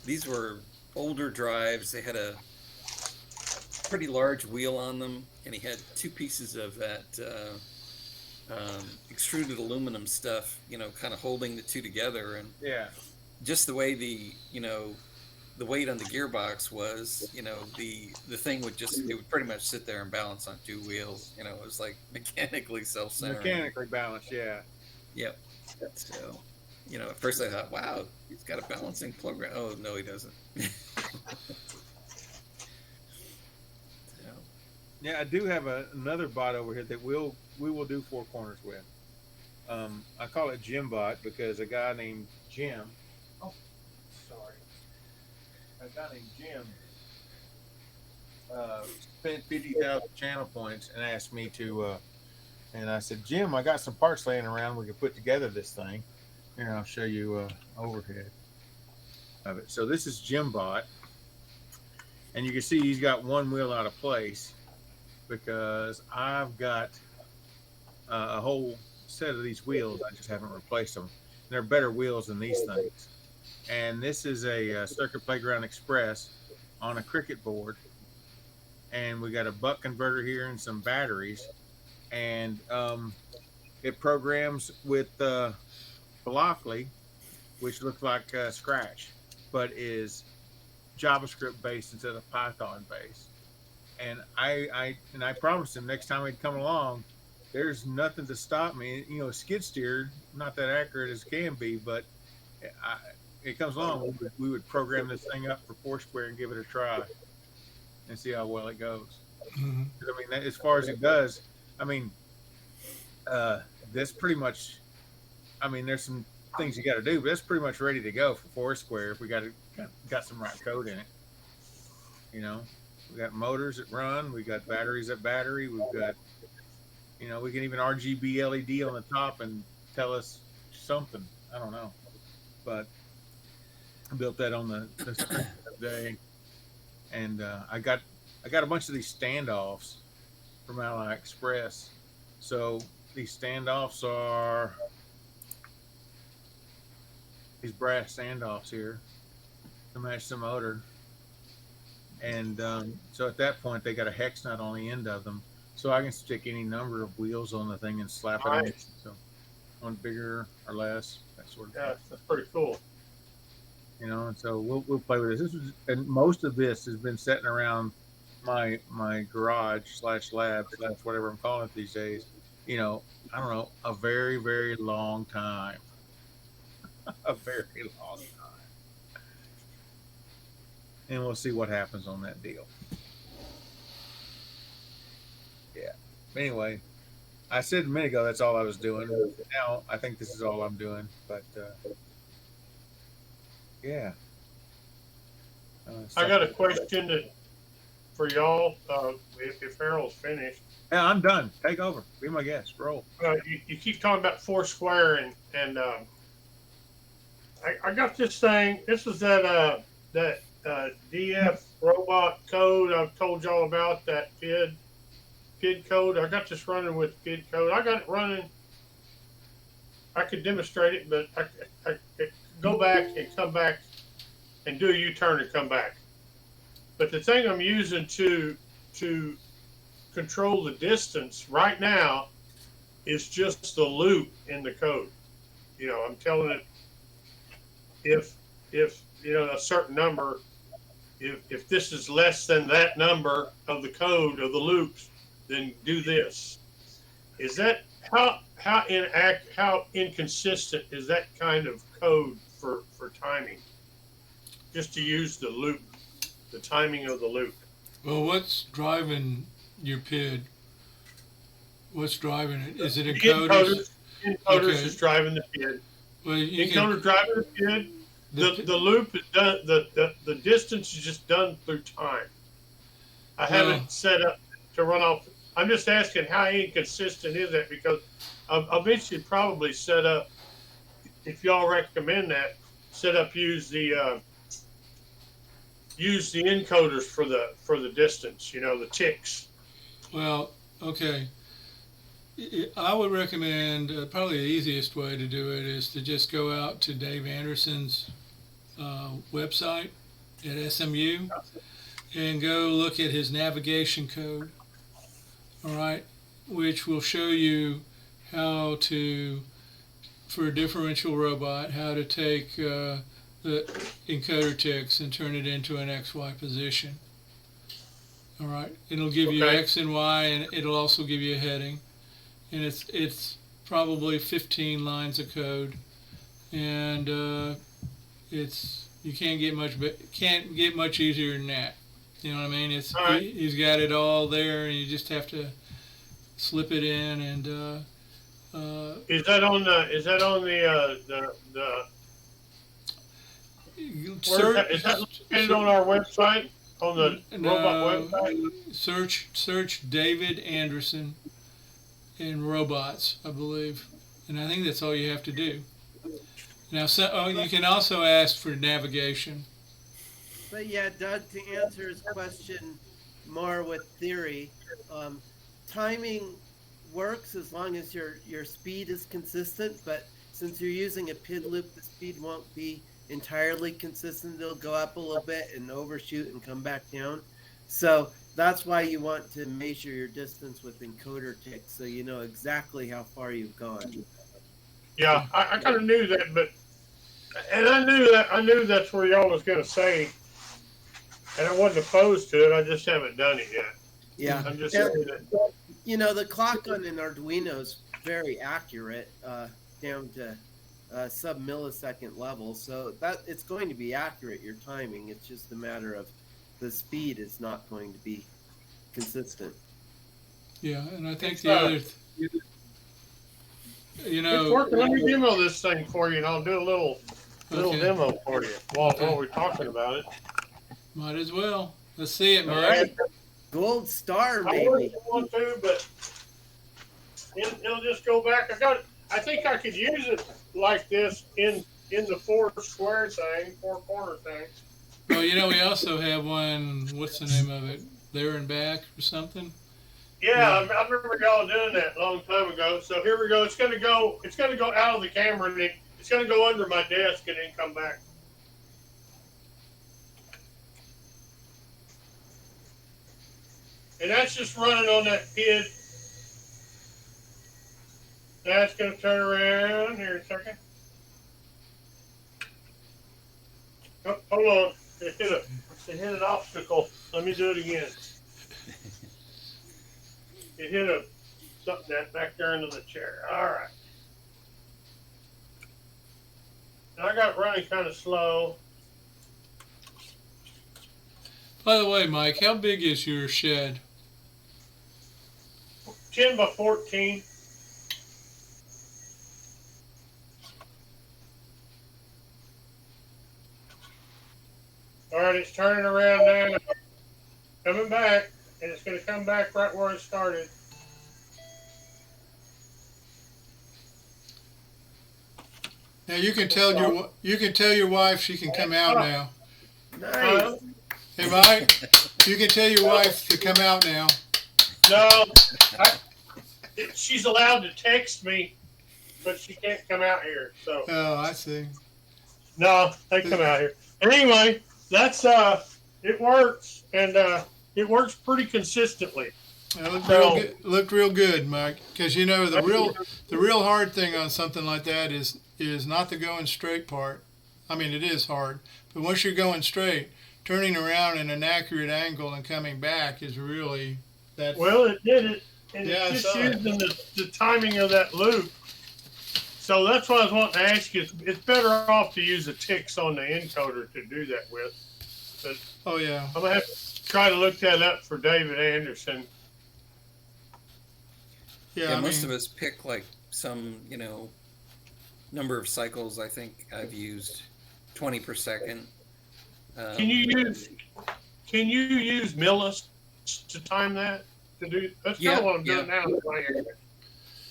these were older drives. They had a pretty large wheel on them, and he had 2 pieces of that extruded aluminum stuff, you know, kind of holding the two together. And yeah, just the way the weight on the gearbox was, you know, the thing would pretty much sit there and balance on 2 wheels. You know, it was like mechanically self-centered. mechanically balanced, yeah. Yep. So, you know, at first I thought, wow, he's got a balancing program. Oh, no, he doesn't. Yeah, I do have another bot over here that we will do 4 corners with. I call it Jim Bot because a guy named Jim. Oh, sorry. A guy named Jim spent 50,000 channel points and asked me to. And I said, Jim, I got some parts laying around. We can put together this thing. Here, I'll show you overhead of it. So this is Jim Bot, and you can see he's got 1 wheel out of place. because I've got a whole set of these wheels. I just haven't replaced them. They're better wheels than these things. And this is a Circuit Playground Express on a cricket board. And we got a buck converter here and some batteries. And it programs with Blockly, which looks like Scratch, but is JavaScript based instead of Python based. And I promised him next time he'd come along, there's nothing to stop me. You know, skid steer, not that accurate as can be, but it comes along. We would program this thing up for Foursquare and give it a try and see how well it goes. Mhm. I mean, as far as it does, I mean, that's pretty much. I mean, there's some things you got to do, but that's pretty much ready to go for Foursquare if we got some right code in it. You know, we got motors that run, we got batteries that battery, we've got, you know, we can even RGB LED on the top and tell us something. I don't know, but I built that on the day, and I got a bunch of these standoffs from Ally Express. So these standoffs are these brass standoffs here to match the motor. And so at that point, they got a hex nut on the end of them. So I can stick any number of wheels on the thing and slap it on. Nice. So one bigger or less, that sort of Yeah, thing. that's pretty cool. You know, and so we'll play with this. And most of this has been sitting around my garage / lab / whatever I'm calling it these days. You know, I don't know, a very, very long time. A very long time. And we'll see what happens on that deal. Yeah. Anyway, I said a minute ago that's all I was doing. Now I think this is all I'm doing. But yeah. I got a question for y'all. If Harold's finished, Yeah, I'm done. Take over. Be my guest. Roll. you keep talking about Foursquare and I got this thing. This is that DF robot code I've told y'all about, that PID code. I got this running with PID code. I got it running. I could demonstrate it, but I go back and come back and do a U-turn and come back. But the thing I'm using to control the distance right now is just the loop in the code. You know, I'm telling it if you know a certain number, if this is less than that number of the code of the loops, then do this. Is that how inconsistent is that kind of code for timing? Just to use the loop, the timing of the loop. Well, what's driving your PID? What's driving it? Is it The encoders? Encoders Okay. is driving the PID. Well, you Encoder can, driving the PID. The loop is done. The distance is just done through time. I have Well- it set up to run off. I'm just asking how inconsistent is that, because I'll eventually probably set up, if y'all recommend that, use the encoders for the distance. You know, the ticks. well, okay. I would recommend probably the easiest way to do it is to just go out to Dave Anderson's website at SMU and go look at his navigation code. All right, which will show you how to, for a differential robot, how to take the encoder ticks and turn it into an XY position. All right, it'll give you Okay. X and Y, and it'll also give you a heading. And it's probably 15 lines of code, and you can't get much easier than that. You know what I mean? All right. He's got it all there, and you just have to slip it in and. Is that on the is that located on our website, on the robot website? Search David Anderson in robots, I believe, and I think that's all you have to do. Now, you can also ask for navigation. But yeah, Doug, to answer his question, more with theory. Timing works as long as your speed is consistent, but since you're using a PID loop, the speed won't be entirely consistent. It'll go up a little bit and overshoot and come back down. So that's why you want to measure your distance with encoder ticks, so you know exactly how far you've gone. Yeah, I kind of knew that, but I knew that's where y'all was gonna say, and I wasn't opposed to it. I just haven't done it yet. Yeah, I'm just saying that. you know, the clock on an Arduino is very accurate, down to sub-millisecond level, so that it's going to be accurate, your timing. It's just a matter of the speed is not going to be consistent. Yeah, and I think It's, the other, you know, It's working. Let me demo this thing for you, and I'll do a little Okay. demo for you while Okay. we're talking about it. might as well. Let's see it, All Mike. right. Gold star, I maybe. wouldn't want to, but it'll just go back. I think I could use it like this in the four corner thing. Well, you know, we also have one. What's the name of it? There and back or something. Yeah, I remember y'all doing that a long time ago. So here we go. It's gonna go out of the camera, and it's gonna go under my desk and then come back. And that's just running on that PID. That's gonna turn around here a second. Oh, hold on. It hit an obstacle. Let me do it again. It hit something that back there into the chair. All right. And I got it running kind of slow. By the way, Mike, how big is your shed? 10 by 14. All right, it's turning around now. Coming back, and it's going to come back right where it started. Now you can tell your wife she can come out now. Nice. Hey, Mike, you can tell your wife to come out now. No, she's allowed to text me, but she can't come out here. So Oh, I see. no, they come out here. And anyway, that's it works, and it works pretty consistently. It looked real good, Mike. Because you know the real hard thing on something like that is not the going straight part. I mean, it is hard, but once you're going straight, turning around in an accurate angle and coming back is really that. Well, it did it, and Yeah, it's I just saw it. using the timing of that loop. So that's what I was wanting to ask you. It's better off to use the ticks on the encoder to do that with. But Oh yeah. I'm gonna have to try to look that up for David Anderson. Yeah, Most of us pick like some, number of cycles. I think I've used 20 per second. Can you use millis to time that? To do that's kind of what I'm doing now.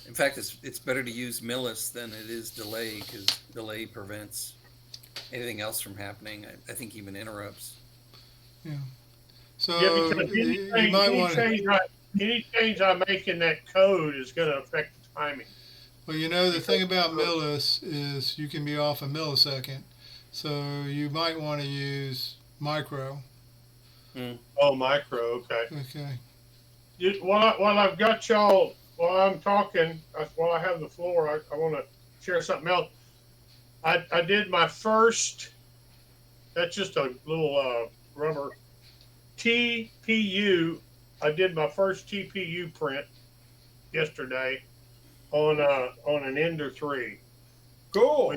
In fact, it's better to use millis than it is delay, because delay prevents anything else from happening. I think even interrupts. Yeah. So Yeah, because you might want to. any change I make in that code is going to affect the timing. Well, you know, the thing about millis is you can be off a millisecond. So you might want to use micro. Oh, micro. Okay. Okay. While I've got y'all, while I'm talking, while I have the floor, I want to share something else. I did my first. That's just a little rubber TPU. I did my first TPU print yesterday on an Ender 3. Cool.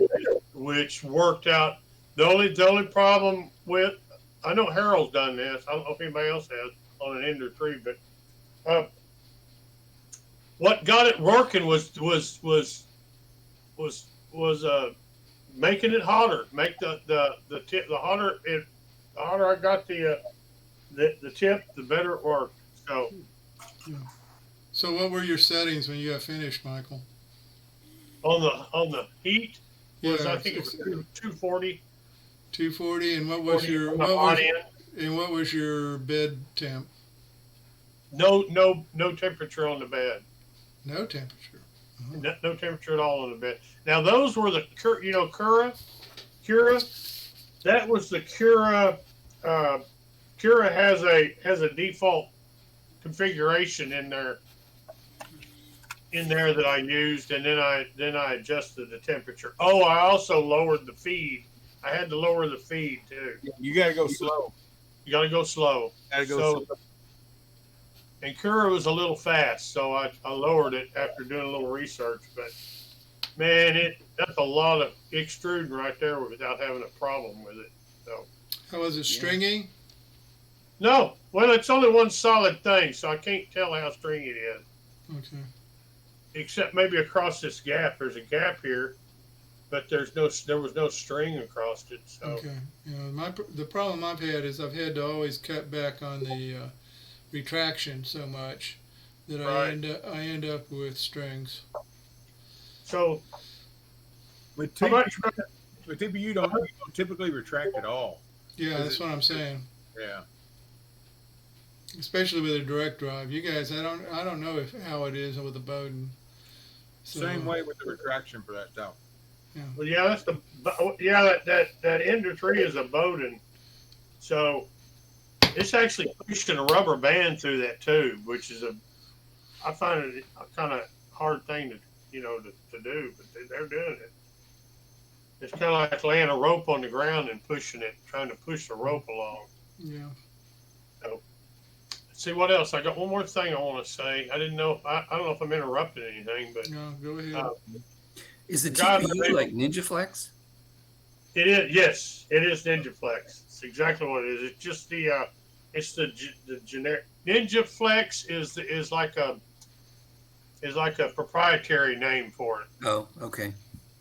Which worked out. The only problem with, I know Harold's done this. I don't know if anybody else has on an Ender 3, but what got it working was making it hotter. Make the tip the hotter it. The hotter I got the tip, the better it worked. So what were your settings when you got finished, Michael? On the heat was Yeah, I think it was 240. 240, and what was your on the hot end. and what was your bed temp? No temperature on the bed. No temperature. No temperature at all on the bed. Now those were the Cura. That was the Cura. Cura has a default configuration in there that I used, and then I adjusted the temperature. Oh, I also lowered the feed. I had to lower the feed too. You got to go slow. You got to go slow. Slow. And Cura was a little fast, so I lowered it after doing a little research. But man, that's a lot of extruding right there without having a problem with it. So. How was it stringy? No, well, it's only one solid thing, so I can't tell how stringy it is. Okay. Except maybe across this gap. There's a gap here, but there was no string across it. So. Okay. The problem I've had is I've had to always cut back on the retraction so much that I end up with strings. So. With TPU, you don't typically retract at all. Yeah, that's what I'm saying. Yeah. Especially with a direct drive. You guys, I don't know how it is with a Bowden. So, Same way with the retraction for that stuff. Yeah. Well, yeah, that Ender 3 is a Bowden, so it's actually pushing a rubber band through that tube, which is I find it a kind of hard thing to do, but they're doing it. It's kind of like laying a rope on the ground and pushing it, trying to push the rope along. Yeah. So, let's see what else. I got one more thing I want to say. I don't know if I'm interrupting anything, but No, go ahead. Is the TPU like NinjaFlex? It is. Yes, it is NinjaFlex. It's exactly what it is. It's just the generic NinjaFlex is like a proprietary name for it. Oh, okay.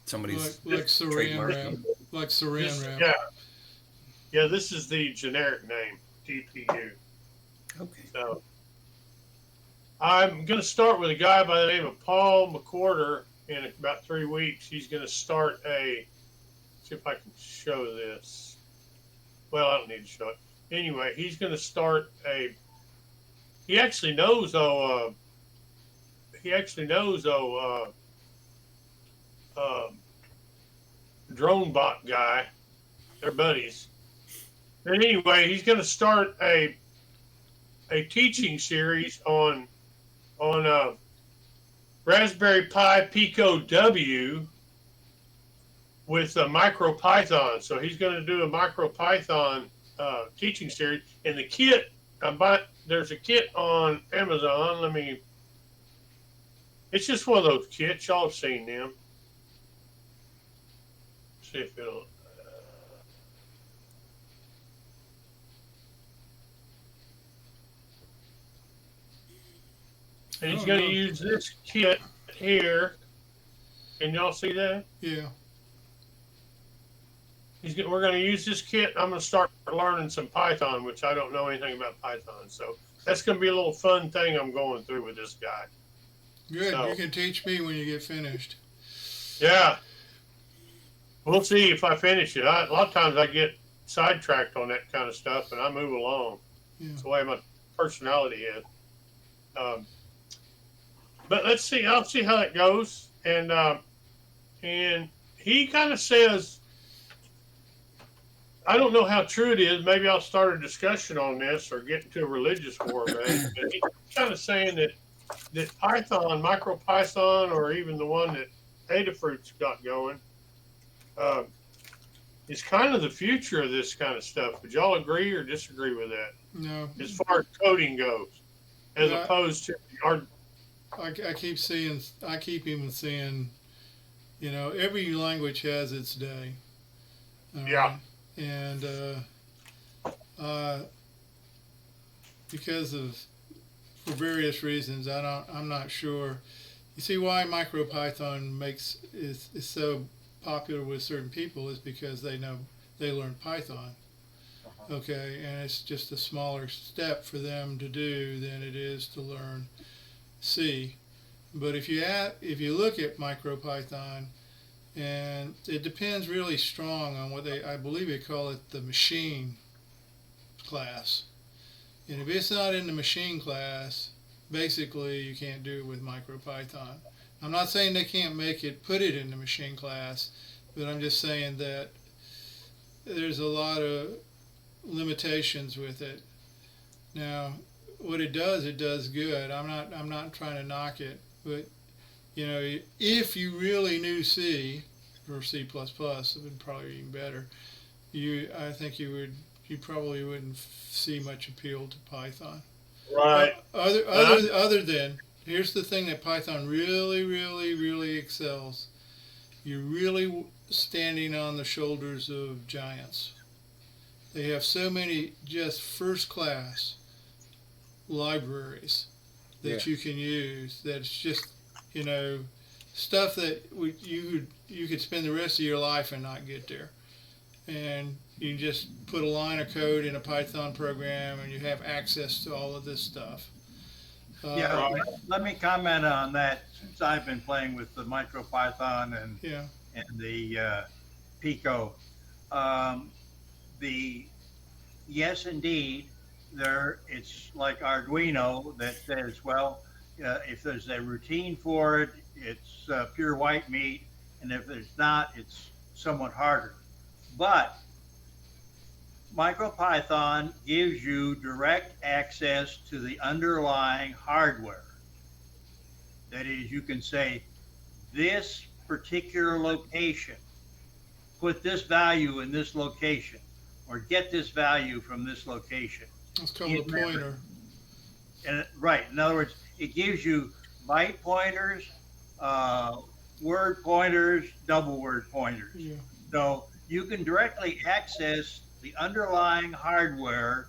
Somebody's like Saran wrap. trademarking. Like Saran wrap. Yeah. Yeah, this is the generic name, TPU. Okay. So I'm going to start with a guy by the name of Paul McWhorter in about 3 weeks. He's going to start see if I can show this. Well, I don't need to show it. Anyway, he's going to start he actually knows drone bot guy. They're buddies. And anyway, he's going to start a teaching series on Raspberry Pi Pico W with a MicroPython. So he's going to do a MicroPython teaching series. And the kit, there's a kit on Amazon. It's just one of those kits. Y'all have seen them. See if it'll. And he's going to use this kit here. Can y'all see that? Yeah. We're going to use this kit. I'm going to start learning some Python, which I don't know anything about Python. So that's going to be a little fun thing I'm going through with this guy. Good. So, you can teach me when you get finished. Yeah. We'll see if I finish it. A lot of times I get sidetracked on that kind of stuff, and I move along. Yeah. It's the way my personality is. But let's see. I'll see how that goes. And he kind of says, I don't know how true it is. Maybe I'll start a discussion on this or get into a religious war about it. But he's kind of saying that Python, MicroPython, or even the one that Adafruit's got going, is kind of the future of this kind of stuff. Would y'all agree or disagree with that? No. As far as coding goes, as opposed to our. I keep even seeing, every language has its day. Yeah. And for various reasons, I'm not sure. You see why MicroPython is so popular with certain people is because they learn Python. Okay, and it's just a smaller step for them to do than it is to learn C. But if you look at MicroPython, and it depends really strong on what I believe they call it the machine class. And if it's not in the machine class, basically you can't do it with MicroPython. I'm not saying they can't put it in the machine class, but I'm just saying that there's a lot of limitations with it. Now, what it does good. I'm not trying to knock it, but you know, if you really knew C or C++, it would probably be even better. I think you probably wouldn't see much appeal to Python. Right. Other than, here's the thing that Python really excels. You're really standing on the shoulders of giants. They have so many just first class libraries that you can use that it's just, you know, stuff that you could spend the rest of your life and not get there. And you just put a line of code in a Python program and you have access to all of this stuff. Yeah, let me comment on that since I've been playing with the MicroPython and the Pico. Yes, indeed, it's like Arduino that says, well, if there's a routine for it, it's pure white meat, and if there's not, it's somewhat harder. But MicroPython gives you direct access to the underlying hardware. That is, you can say, this particular location, put this value in this location, or get this value from this location. That's called a pointer. And right, in other words, it gives you byte pointers, word pointers, double word pointers. Yeah. So you can directly access the underlying hardware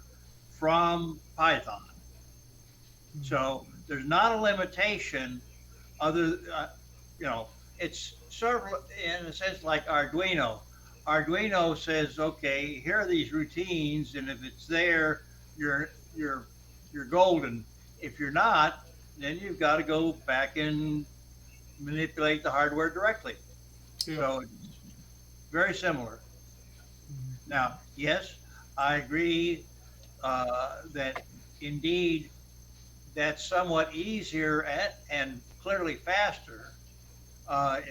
from Python. So there's not a limitation other, it's sort of in a sense like Arduino. Arduino says, okay, here are these routines, and if it's there, you're golden. If you're not, then you've got to go back and manipulate the hardware directly. Yeah. So it's very similar. Now, yes, I agree that indeed that's somewhat easier and clearly faster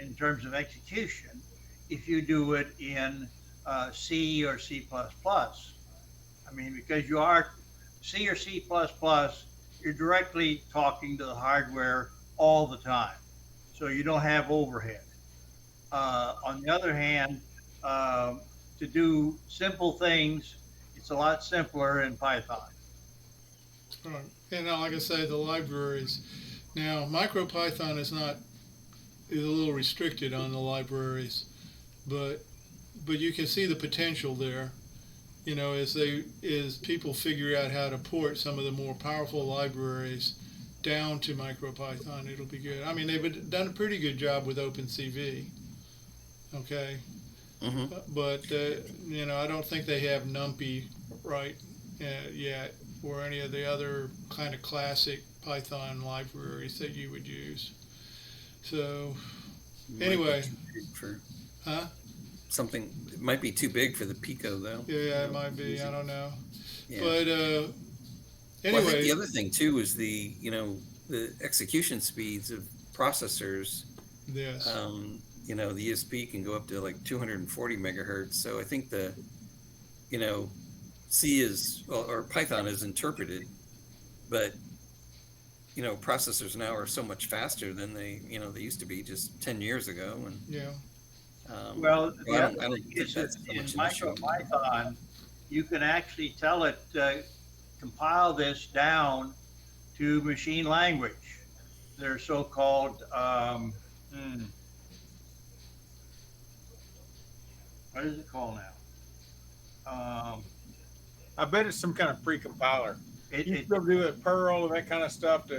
in terms of execution if you do it in C or C++. I mean, because you are C or C++, you're directly talking to the hardware all the time, so you don't have overhead. On the other hand, to do simple things, it's a lot simpler in Python. Right. And now, like I say, the libraries. Now, MicroPython is a little restricted on the libraries, but you can see the potential there. You know, as people figure out how to port some of the more powerful libraries down to MicroPython, it'll be good. I mean, they've done a pretty good job with OpenCV. Okay. Mm-hmm. But I don't think they have NumPy right yet, or any of the other kind of classic Python libraries that you would use. So, anyway, Something, it might be too big for the Pico though. Yeah, it might be. I don't know. Yeah. But Well, I anyway, think the other thing too is the execution speeds of processors. yes. The ESP can go up to like 240 megahertz. So I think C or Python is interpreted, but processors now are so much faster than they used to be just 10 years ago. And Yeah. Well, I don't think is that's that so in much an issue. MicroPython, you can actually tell it compile this down to machine language. They're so-called what is it called now? I bet it's some kind of pre-compiler. It, You it, still do it Perl and that kind of stuff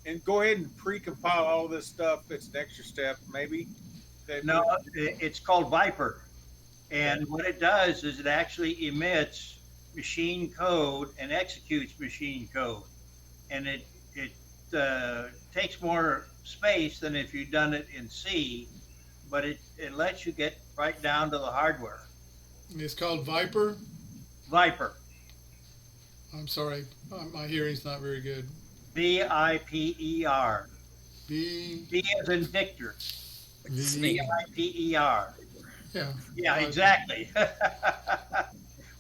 and go ahead and pre-compile all this stuff. It's an extra step, maybe. no, it's called Viper. And what it does is it actually emits machine code and executes machine code. And it takes more space than if you'd done it in C, but it lets you get right down to the hardware. It's called Viper. Viper. I'm sorry, my hearing's not very good. Viper. B V as in Victor. V. Viper. Yeah. Yeah, exactly.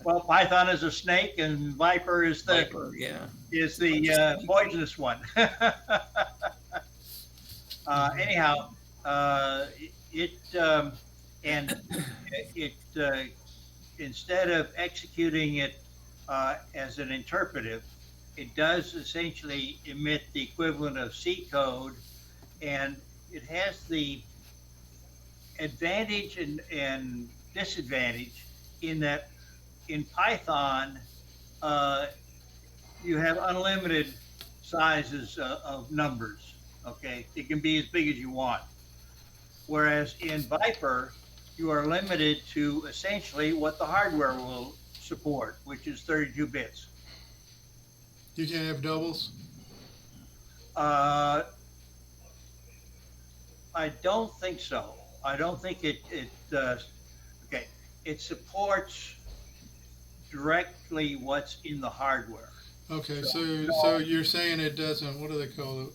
Well, Python is a snake, and Viper is the Viper, yeah. poisonous one. Anyhow, and it instead of executing it as an interpretive, it does essentially emit the equivalent of C code, and it has the advantage and disadvantage in that in Python, you have unlimited sizes of numbers. Okay, it can be as big as you want. Whereas in Viper, you are limited to essentially what the hardware will support, which is 32 bits. You can't have doubles? I don't think so. I don't think it okay. It supports directly what's in the hardware. Okay, so you're saying it doesn't, what do they call it?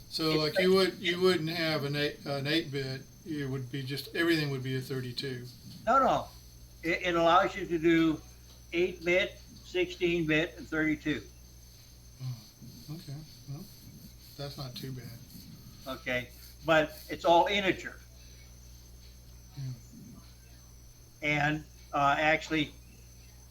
So like you wouldn't have an 8-bit, it would be just, everything would be a 32. No. It allows you to do 8-bit, 16-bit, and 32. Okay, well, that's not too bad. Okay, but it's all integer. And actually,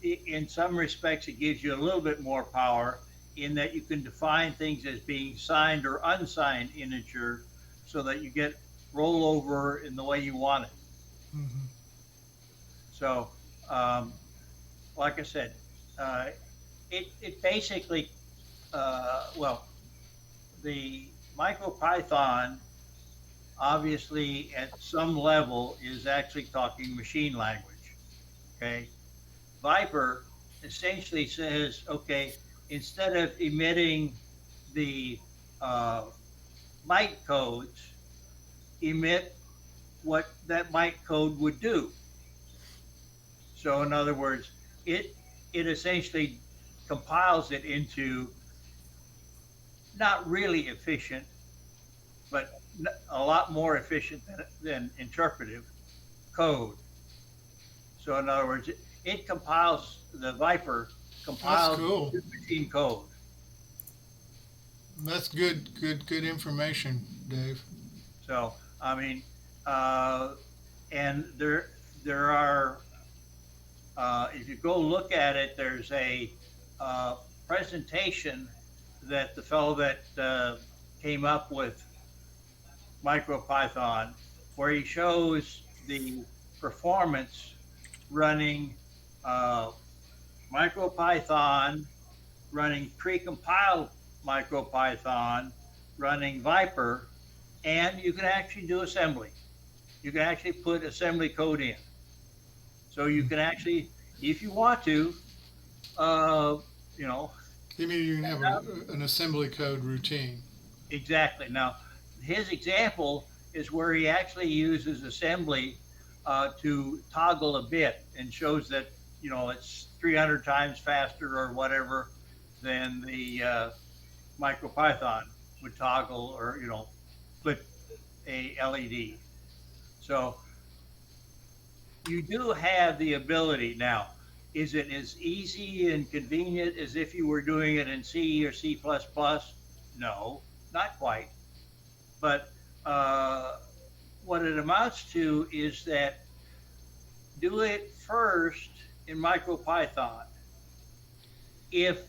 in some respects, it gives you a little bit more power in that you can define things as being signed or unsigned integer so that you get rollover in the way you want it. Mm-hmm. So, like I said, it basically, the MicroPython obviously at some level is actually talking machine language. Okay. Viper essentially says, okay, instead of emitting the byte codes, emit what that byte code would do. So in other words, it essentially compiles it into not really efficient, but a lot more efficient than interpretive code. So in other words, it compiles, the Viper compiles cool. machine code. That's good information, Dave. So, I mean, and there are, if you go look at it, there's a presentation that the fellow that came up with MicroPython, where he shows the performance running MicroPython, running precompiled MicroPython, running Viper, and you can actually do assembly. You can actually put assembly code in. So you can actually, if you want to, You mean you can have an assembly code routine? Exactly. Now, his example is where he actually uses assembly to toggle a bit and shows that, it's 300 times faster or whatever than the MicroPython would toggle or, flip a LED. So you do have the ability. Now, is it as easy and convenient as if you were doing it in C or C++? No, not quite. But what it amounts to is that do it first in MicroPython. If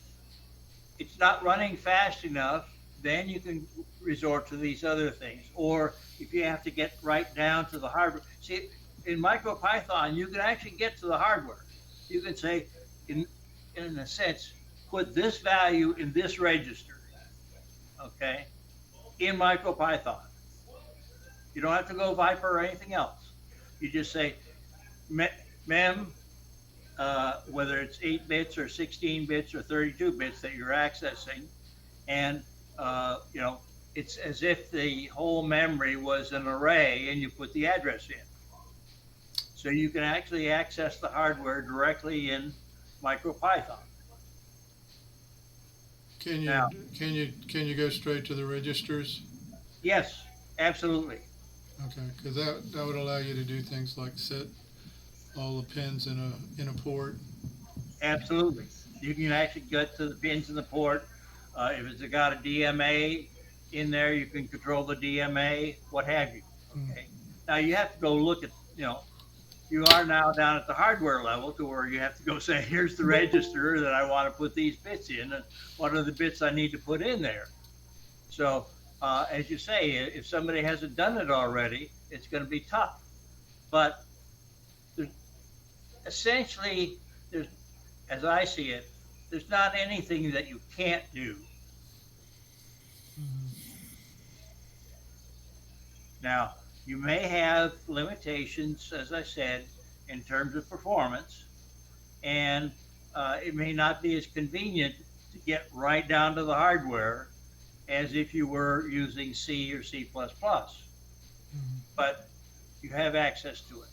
it's not running fast enough, then you can resort to these other things. Or if you have to get right down to the hardware. See, in MicroPython, you can actually get to the hardware. You can say, in a sense, put this value in this register, okay, in MicroPython. You don't have to go Viper or anything else. You just say, mem, whether it's 8 bits or 16 bits or 32 bits that you're accessing, and it's as if the whole memory was an array and you put the address in. So you can actually access the hardware directly in MicroPython. Can you Now- can you go straight to the registers? Yes, absolutely. Okay, because that would allow you to do things like set all the pins in a port. Absolutely. You can actually get to the pins in the port. If it's got a DMA in there, you can control the DMA, what have you. Okay. Now you have to go look at, you are now down at the hardware level to where you have to go say, here's the register that I want to put these bits in, and what are the bits I need to put in there. So, as you say, if somebody hasn't done it already, it's going to be tough. But essentially, there's, as I see it, there's not anything that you can't do. Now, you may have limitations, as I said, in terms of performance, and it may not be as convenient to get right down to the hardware as if you were using C or C++. But you have access to it.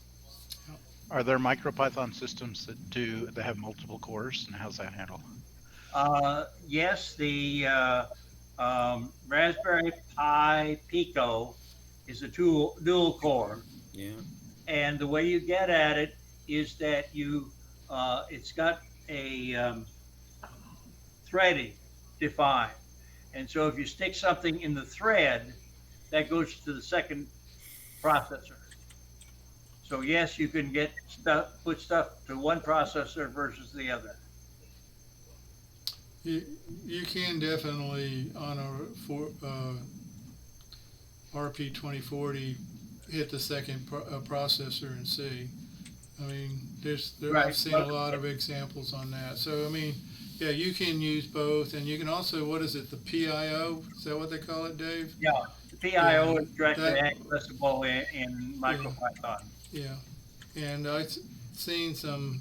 Are there MicroPython systems that have multiple cores, and how's that handle? Yes, the Raspberry Pi Pico is a dual core. Yeah. And the way you get at it is that it's got a threading defined. And so if you stick something in the thread, that goes to the second processor. So yes, you can put stuff to one processor versus the other. You can definitely on a RP2040 hit the second processor and see. I mean, Right. I've seen a lot of examples on that. So I mean, yeah, you can use both, and you can also, what is it, the PIO? Is that what they call it, Dave? Yeah, the PIO is directly that- accessible in MicroPython. Yeah, and I've seen some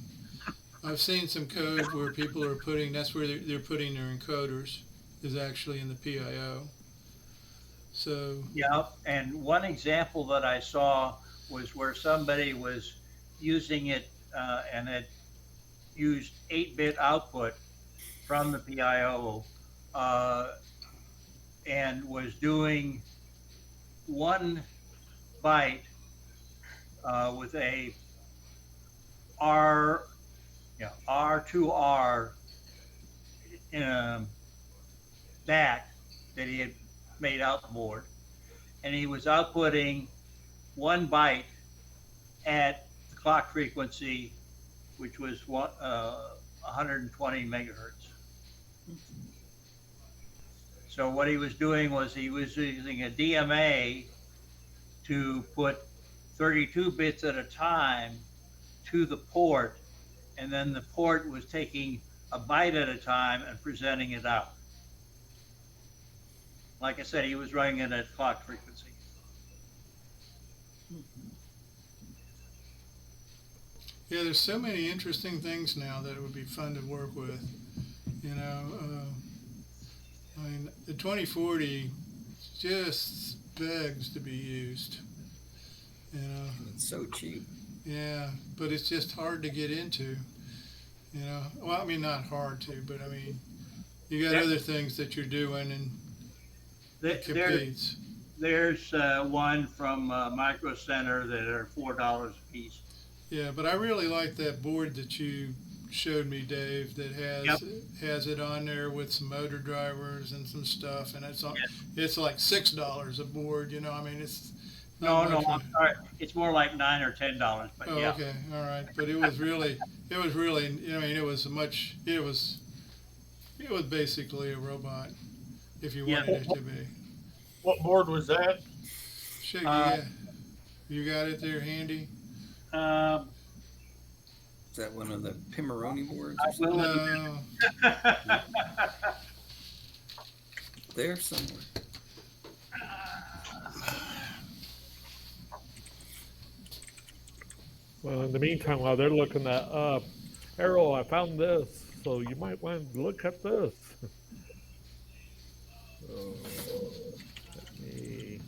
code where people are that's where they're putting their encoders, is actually in the PIO. So Yeah, and one example that I saw was where somebody was using it and had used 8-bit output from the PIO and was doing 1 byte with a R2R DAC that he had made out the board, and he was outputting 1 byte at the clock frequency, which was 120 megahertz. So what he was doing was he was using a DMA to put 32 bits at a time to the port, and then the port was taking a byte at a time and presenting it out. Like I said, he was running it at clock frequency. yeah, there's so many interesting things now that it would be fun to work with. I mean, the 2040 just begs to be used. It's so cheap. Yeah, but it's just hard to get into. Well, I mean, not hard to, but I mean, you got other things that you're doing, and it competes. There's one from Micro Center that are $4 a piece. Yeah, but I really like that board that you showed me, Dave, that has it on there with some motor drivers and some stuff, and it's like $6 a board. I mean, it's No, I'm sorry. It's more like $9 or $10, but oh, yeah. okay, all right. But it was really. I mean, it was basically a robot, if you wanted it to be. What board was that? Shit, you got it there handy? Is that one of the Pimoroni boards? I will. No. There somewhere. Well, in the meantime, while they're looking that up, Errol, I found this, so you might want to look at this. So, let me.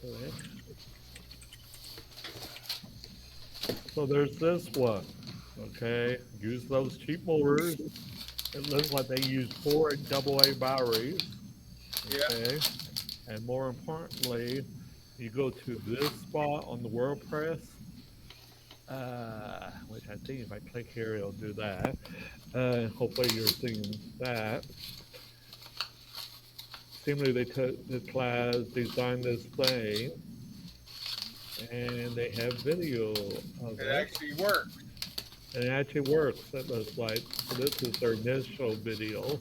Okay. So there's this one. Okay, use those cheap motors, it looks like they use 4 AA batteries. Yeah. Okay. And more importantly, you go to this spot on the WordPress, which I think if I click here, it'll do that. Hopefully you're seeing that. Seemingly they took the class, designed this thing, and they have video of It it. actually works. And it actually works, it looks like. So this is their initial video.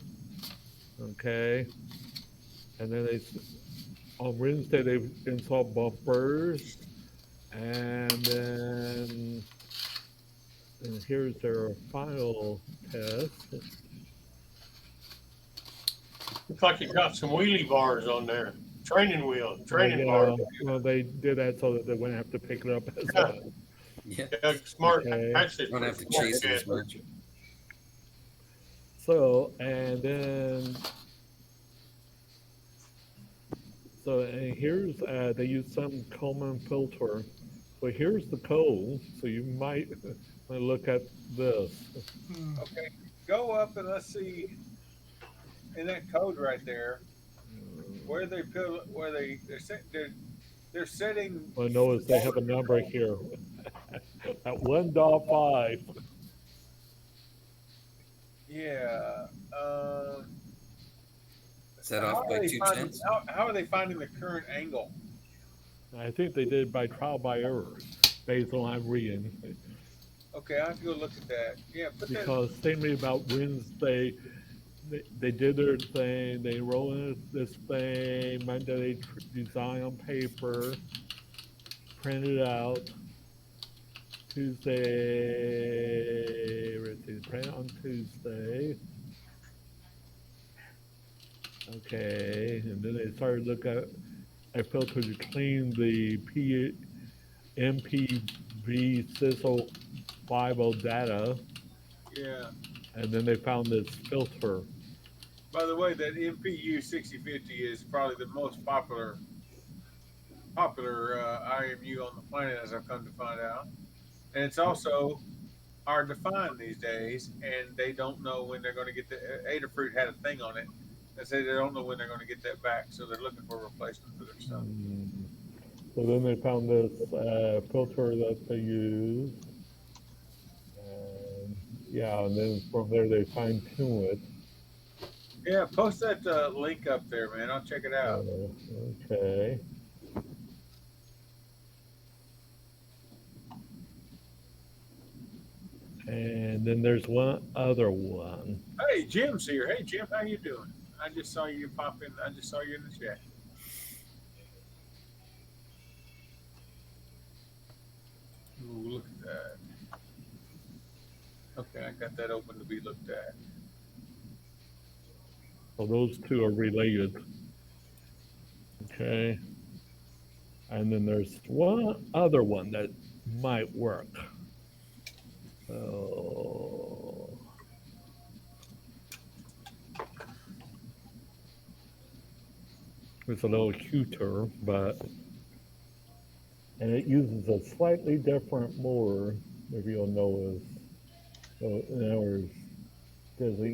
Okay. And then on Wednesday they installed bumpers. And then here's their final test. Looks like you got some wheelie bars on there. Training wheel, training bar. Well, they did that so that they wouldn't have to pick it up as well. Yeah. Yeah, smart. Okay. Actually, Don't have to smart chase it as kid. much. So, and then, and here's, they use some common filter. So here's the code. So you might want to look at this. Okay, go up and let's see in that code right there where they're setting. Well, notice they have a number here at 1.5. Yeah. Is that off by 2 cents? How are they finding the current angle? I think they did by trial by error, based on I'm reading. Okay, I have to go look at that. Yeah, put that. Because thinking about Wednesday, they did their thing, they rolled in this thing, Monday they design on paper, print it out. Tuesday, print on Tuesday. Okay, and then they started looking at a filter to clean the MPV Sizzle 5.0 data. Yeah. And then they found this filter. By the way, that MPU 6050 is probably the most popular IMU on the planet, as I've come to find out. And it's also hard to find these days, and they don't know when they're going to get the Adafruit had a thing on it. They say they don't know when they're going to get that back, so they're looking for a replacement for their stuff. So then they found this filter that they use. Yeah, and then from there they fine tune it. Yeah, post that link up there, man. I'll check it out. Okay. And then there's one other one. Hey, Jim's here. Hey, Jim, how you doing? I just saw you pop in. I just saw you in the chat. Ooh, look at that. Okay, I got that open to be looked at. So those two are related. Okay. And then there's one other one that might work. So it's a little cuter, and it uses a slightly different motor, if you'll notice. So in other words, doesn't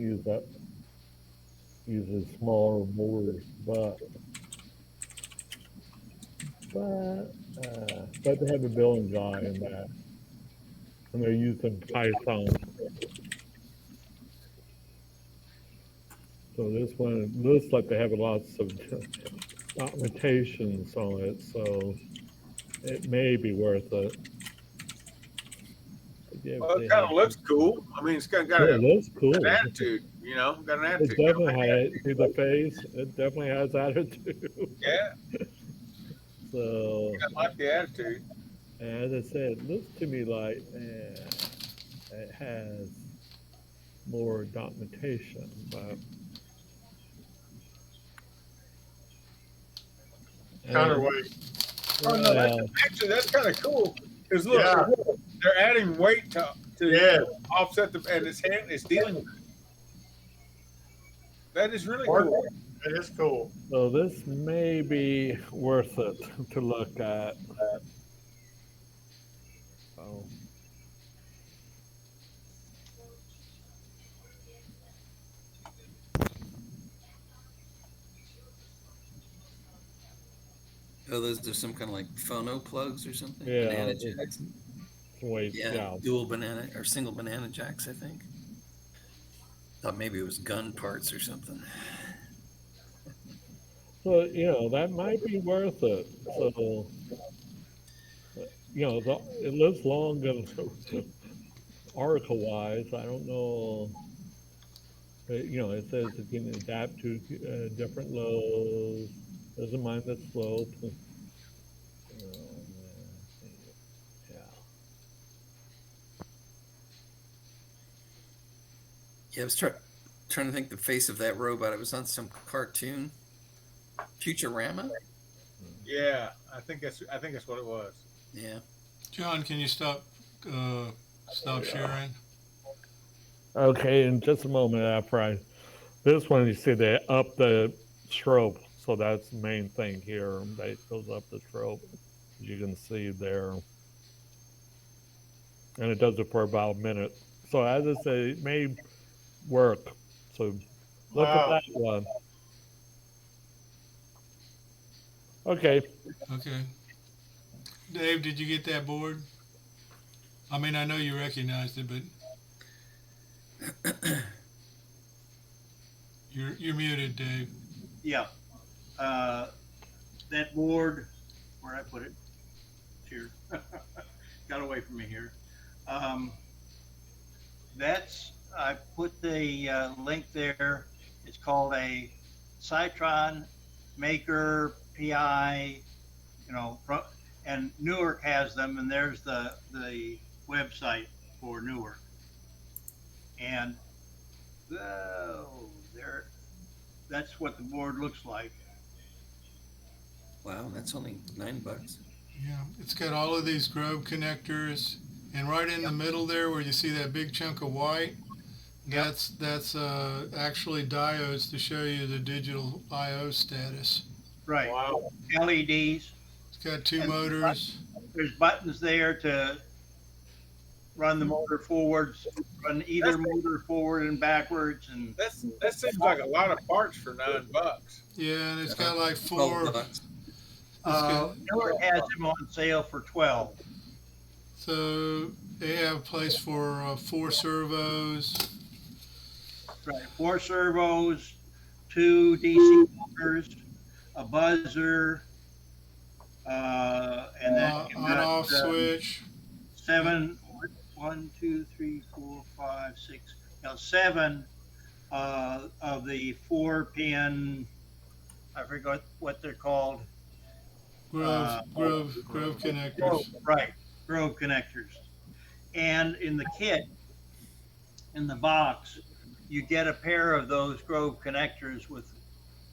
uses smaller motors, but they have a billing guy in that. And they're using Python. So this one looks like they have lots of documentations on it, so it may be worth it. Yeah, well, it kind of looks cool. I mean, it's got it looks cool. An attitude, you know, got an attitude. It definitely has, see the face, it definitely has attitude. Yeah. So I like the attitude. as I said, it looks to me like it has more documentation, but Counterweight. Oh no, that's kind of cool. Because look, Yeah. they're adding weight to offset the, and its hand is dealing with it. That is really cool. That is cool. So this may be worth it to look at. Oh, those are some kind of like phono plugs or something? Yeah, Banana it's- jacks? Wait, yeah. Dual banana or single banana jacks, I think. Thought maybe it was gun parts or something. So, that might be worth it. So, it lives long and article wise. I don't know. It says it can adapt to different lows, doesn't mind the slope. Yeah. Yeah, I was trying to think the face of that robot. It was on some cartoon. Futurama? Yeah, I think that's what it was. Yeah. John, can you stop sharing? Okay, in just a moment after this one, you see they up the strobe, so that's the main thing here. That goes up the strobe, as you can see there, and it does it for about a minute. So as I say, it may work. So look at that one. Okay. Okay. Dave, did you get that board? I mean, I know you recognized it, but you're muted, Dave. Yeah. That board, where'd I put it? Here. Got away from me here. I put the link there. It's called a Cytron Maker PI, and Newark has them, and there's the website for Newark. And that's what the board looks like. Wow, that's only $9. Yeah, it's got all of these Grove connectors, and right in the middle there, where you see that big chunk of white, that's actually diodes to show you the digital I/O status. Right. Wow. LEDs. It's got two motors. There's buttons there to run the motor forwards, run either motor forward and backwards, and That seems like a lot of parts for $9. Yeah, and it's got like four. $12. Newark has them on sale for 12. So they have a place for 4 servos. Right, 4 servos, 2 DC motors, a buzzer, and then On-off switch. 7, 1, 2, 3, 4, 5, 6, 7 of the 4-pin. I forgot what they're called. Grove connectors. Right, Grove connectors. And in the kit, in the box, you get a pair of those Grove connectors with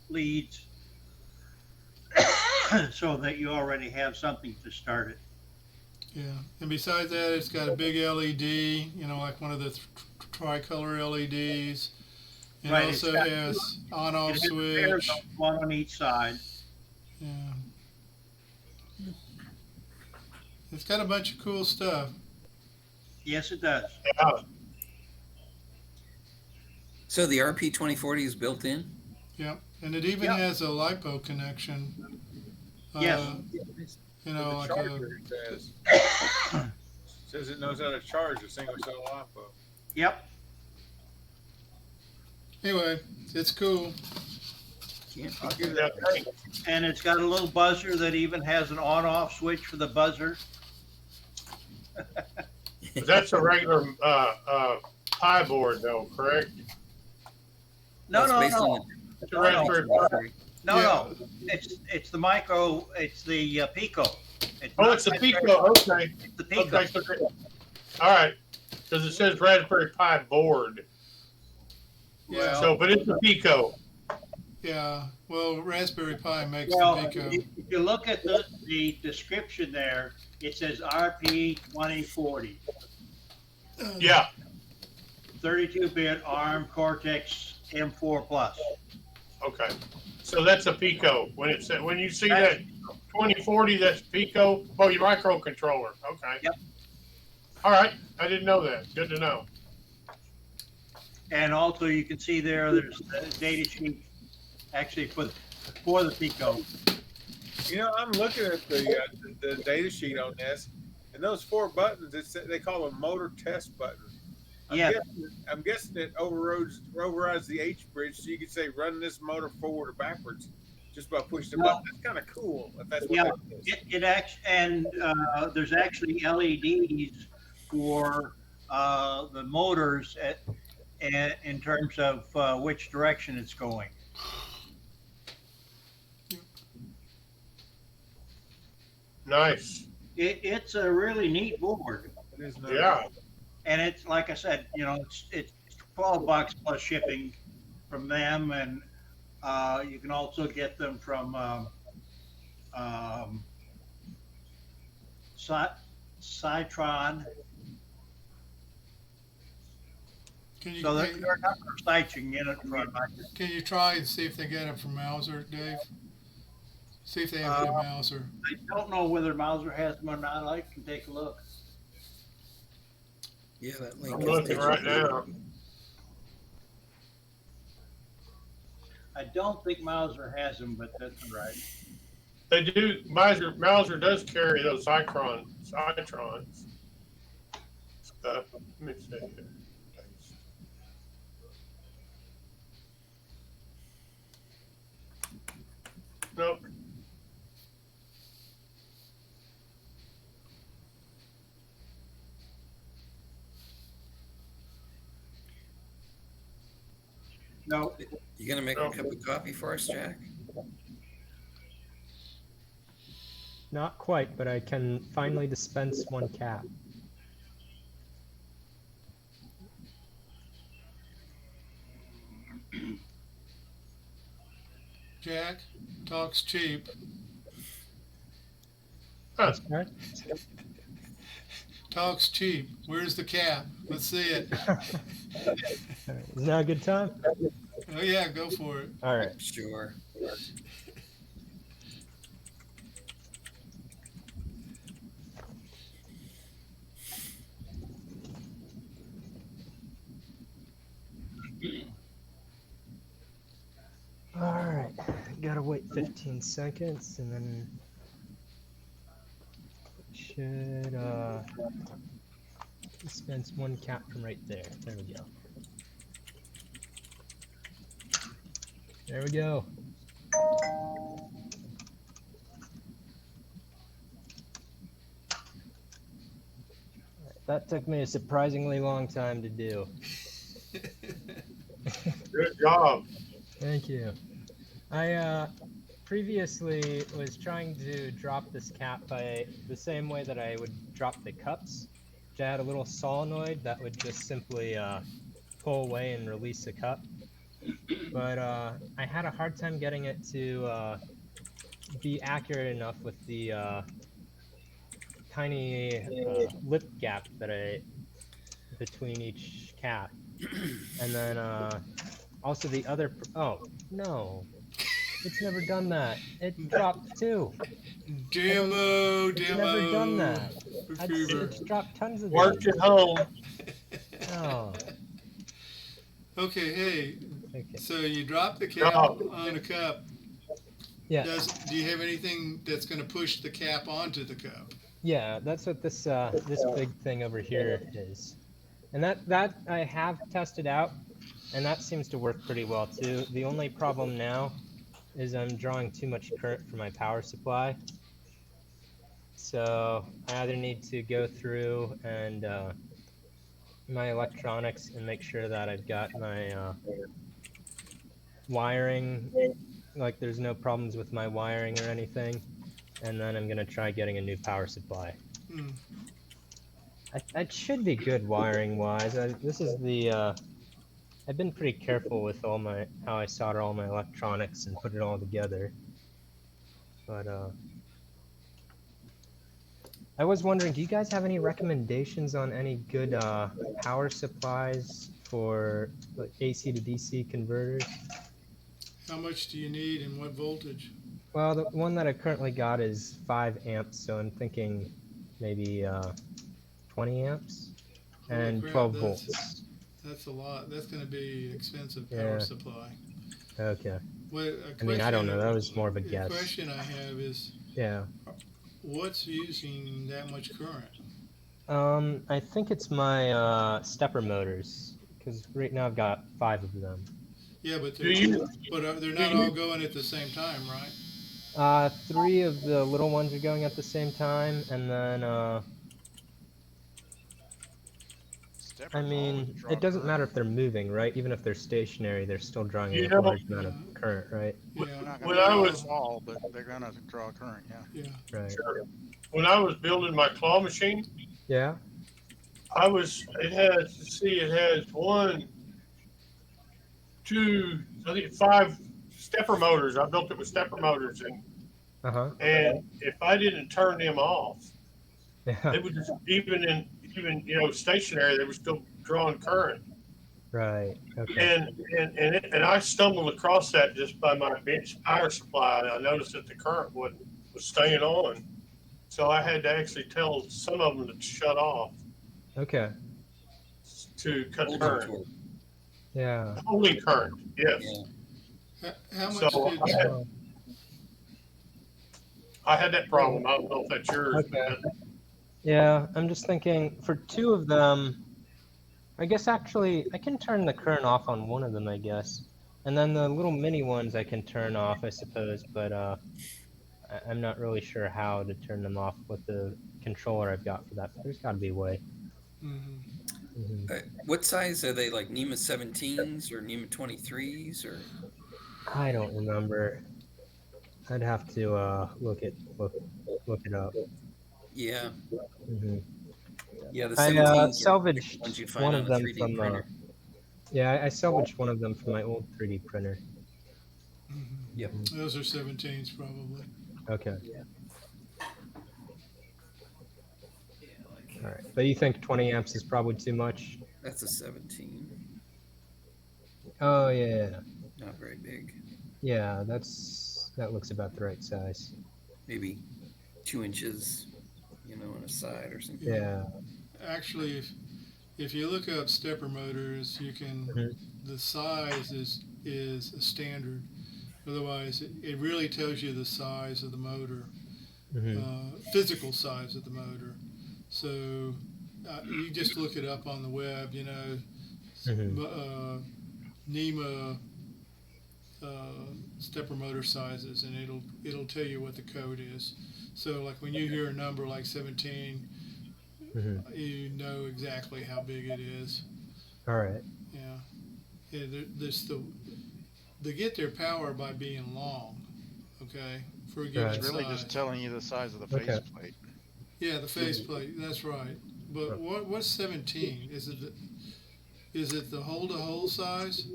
leads so that you already have something to start it. Yeah, and besides that, it's got a big LED, like one of the tricolor LEDs. It Right, also has on-off It has pairs switch. of one on each side. Yeah. It's got a bunch of cool stuff. Yes, it does. So the RP2040 is built in? Yeah, and it even has a LiPo connection. Yes. Like Charger says it knows how to charge a single cell LiPo. Yep. Anyway, it's cool. I'll give that a thank. And it's got a little buzzer that even has an on-off switch for the buzzer. That's a regular Pi board, though, correct? No. It's a Raspberry Pi. No. It's the micro. It's the Pico. It's the Pico. Okay. It's the Pico. Okay. All right. Because it says Raspberry Pi board. Yeah. But it's a Pico. Yeah. Well, Raspberry Pi makes Well, the Pico. if you look at the description there, it says RP2040. Yeah. 32-bit ARM Cortex M4 Plus. Okay. So that's a Pico. When you see that 2040, that's Pico. Oh, your microcontroller. Okay. Yep. All right. I didn't know that. Good to know. And also you can see there's the data sheet actually for the Pico. You know, I'm looking at the data sheet on this, and those 4 buttons, they call them motor test buttons. Yeah. I'm guessing it overrides the H bridge, so you could say run this motor forward or backwards just by pushing the button. That's kind of cool if that's what Yeah, that is. it actually, and there's actually LEDs for the motors in terms of which direction it's going. Nice. It's a really neat board, It is nice. Yeah. and it's like I said, you know, it's $12 plus shipping from them, and you can also get them from Citron. Can you So there are a number of sites you can get it from. can you try and see if they get it from Mauser, Dave? See if they have it in Mauser. I don't know whether Mauser has them or not. I can take a look. Yeah, that link I'm is looking right now. I don't think Mauser has them, but that's all right. They do. Mauser does carry those Citrons. Let me see here. Nope. No, You gonna make a cup of coffee for us, Jack? Not quite, but I can finally dispense one cap. Jack talks cheap. That's correct. Talks cheap. Where's the cap? Let's see it. Is now a good time? Oh yeah, go for it. All right. Sure. All right. Gotta wait 15 seconds and then should dispense one cap from right there. There we go. There we go. That took me a surprisingly long time to do. Good job. Thank you. I previously was trying to drop this cap by the same way that I would drop the cups. Which I had a little solenoid that would just simply pull away and release the cup. But I had a hard time getting it to be accurate enough with the tiny lip gap that between each cap. And then also the other, oh no, it's never done that. It dropped too. Demo. It's never done that. Retriever. It's dropped tons of Work these. at home. Oh, Okay, hey. okay. So you drop the cap on a cup. Yeah, Do you have anything that's going to push the cap onto the cup? yeah, that's what this this big thing over here is. And that I have tested out, and that seems to work pretty well too. The only problem now is I'm drawing too much current from my power supply. So I either need to go through and my electronics and make sure that I've got my wiring, like there's no problems with my wiring or anything. And then I'm gonna try getting a new power supply. Hmm. It should be good wiring wise. This is the I've been pretty careful with all my how I solder all my electronics and put it all together. But I was wondering, do you guys have any recommendations on any good power supplies for like AC to DC converters? How much do you need and what voltage? Well, the one that I currently got is 5 amps, so I'm thinking maybe 20 amps Holy and crap, 12 that's- volts. That's a lot. That's going to be expensive power Yeah. supply. Okay. I mean, I don't know. That was more of a The guess. question I have is, Yeah. what's using that much current? I think it's my stepper motors, because right now I've got 5 of them. Yeah, but Do you? they're not all going at the same time, right? 3 of the little ones are going at the same time, and then I Steppers always mean, draw it doesn't matter current. if they're moving, right? Even if they're stationary, they're still drawing You a know, large amount of Yeah. current, right? Yeah. They're not when gonna I draw was a wall, but they're gonna draw current. Yeah. Yeah. Right. when I was building my claw machine, Yeah. it has one, two, I think 5 stepper motors. I built it with stepper motors, and if I didn't turn them off, Yeah. they would just even stationary, they were still drawing current. Right. Okay. And I stumbled across that just by my bench power supply. And I noticed that the current was staying on, so I had to actually tell some of them to shut off Okay. to cut Holding current. torque. Yeah. Holding current, yes. Yeah. How So much did I had that problem. I don't know if that's yours. Okay. Yeah, I'm just thinking for 2 of them, I guess actually I can turn the current off on one of them, I guess. And then the little mini ones I can turn off, I suppose, but I'm not really sure how to turn them off with the controller I've got for that. But there's got to be a way. What size are they? Like NEMA 17s or NEMA 23s or? I don't remember. I'd have to look it up. Yeah. Mhm. Yeah, the I 17s are salvaged ones you'd find one on of a them 3D from. printer. Yeah, I salvaged one of them from my old 3D printer. Yep. those are 17s probably? Okay. Yeah. All right. But you think 20 amps is probably too much? That's a 17. Oh yeah. Not very big. Yeah, that looks about the right size. Maybe 2 inches, on a side or something. Yeah. Actually, if you look up stepper motors, you can. The size is a standard. Otherwise, it really tells you the size of the motor, physical size of the motor. So you just look it up on the web. NEMA stepper motor sizes, and it'll tell you what the code is. So like when you hear a number like 17, you know exactly how big it is. All right. Yeah. They get their power by being long. Okay, for a given It's really size. just telling you the size of the faceplate. Yeah, the faceplate. That's right. But what's 17? Is it the hole-to-hole size?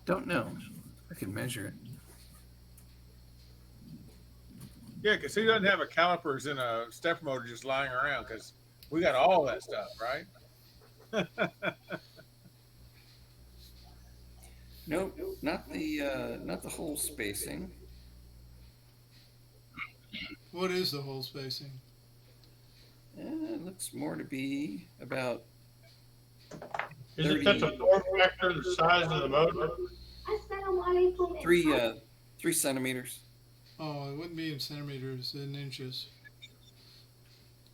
Don't know. I can measure it. Yeah, because he doesn't have a calipers in a stepper motor just lying around, because we got all that stuff, right? Nope, not the hole spacing. What is the hole spacing? It looks more to be about. Is it such a form factor, the size of the motor? 3 centimeters. Oh, it wouldn't be in centimeters, in inches.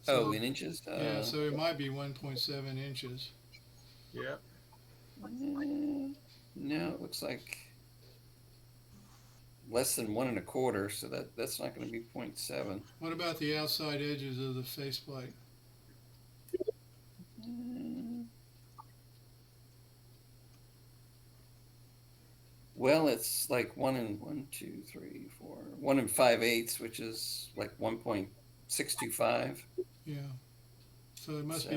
So, in inches? Yeah, so it might be 1.7 inches. Yeah. No, it looks like less than 1 1/4, so that's not going to be 0.7. What about the outside edges of the faceplate? Well, it's like 1 5/8, which is like 1.625. Yeah. So it must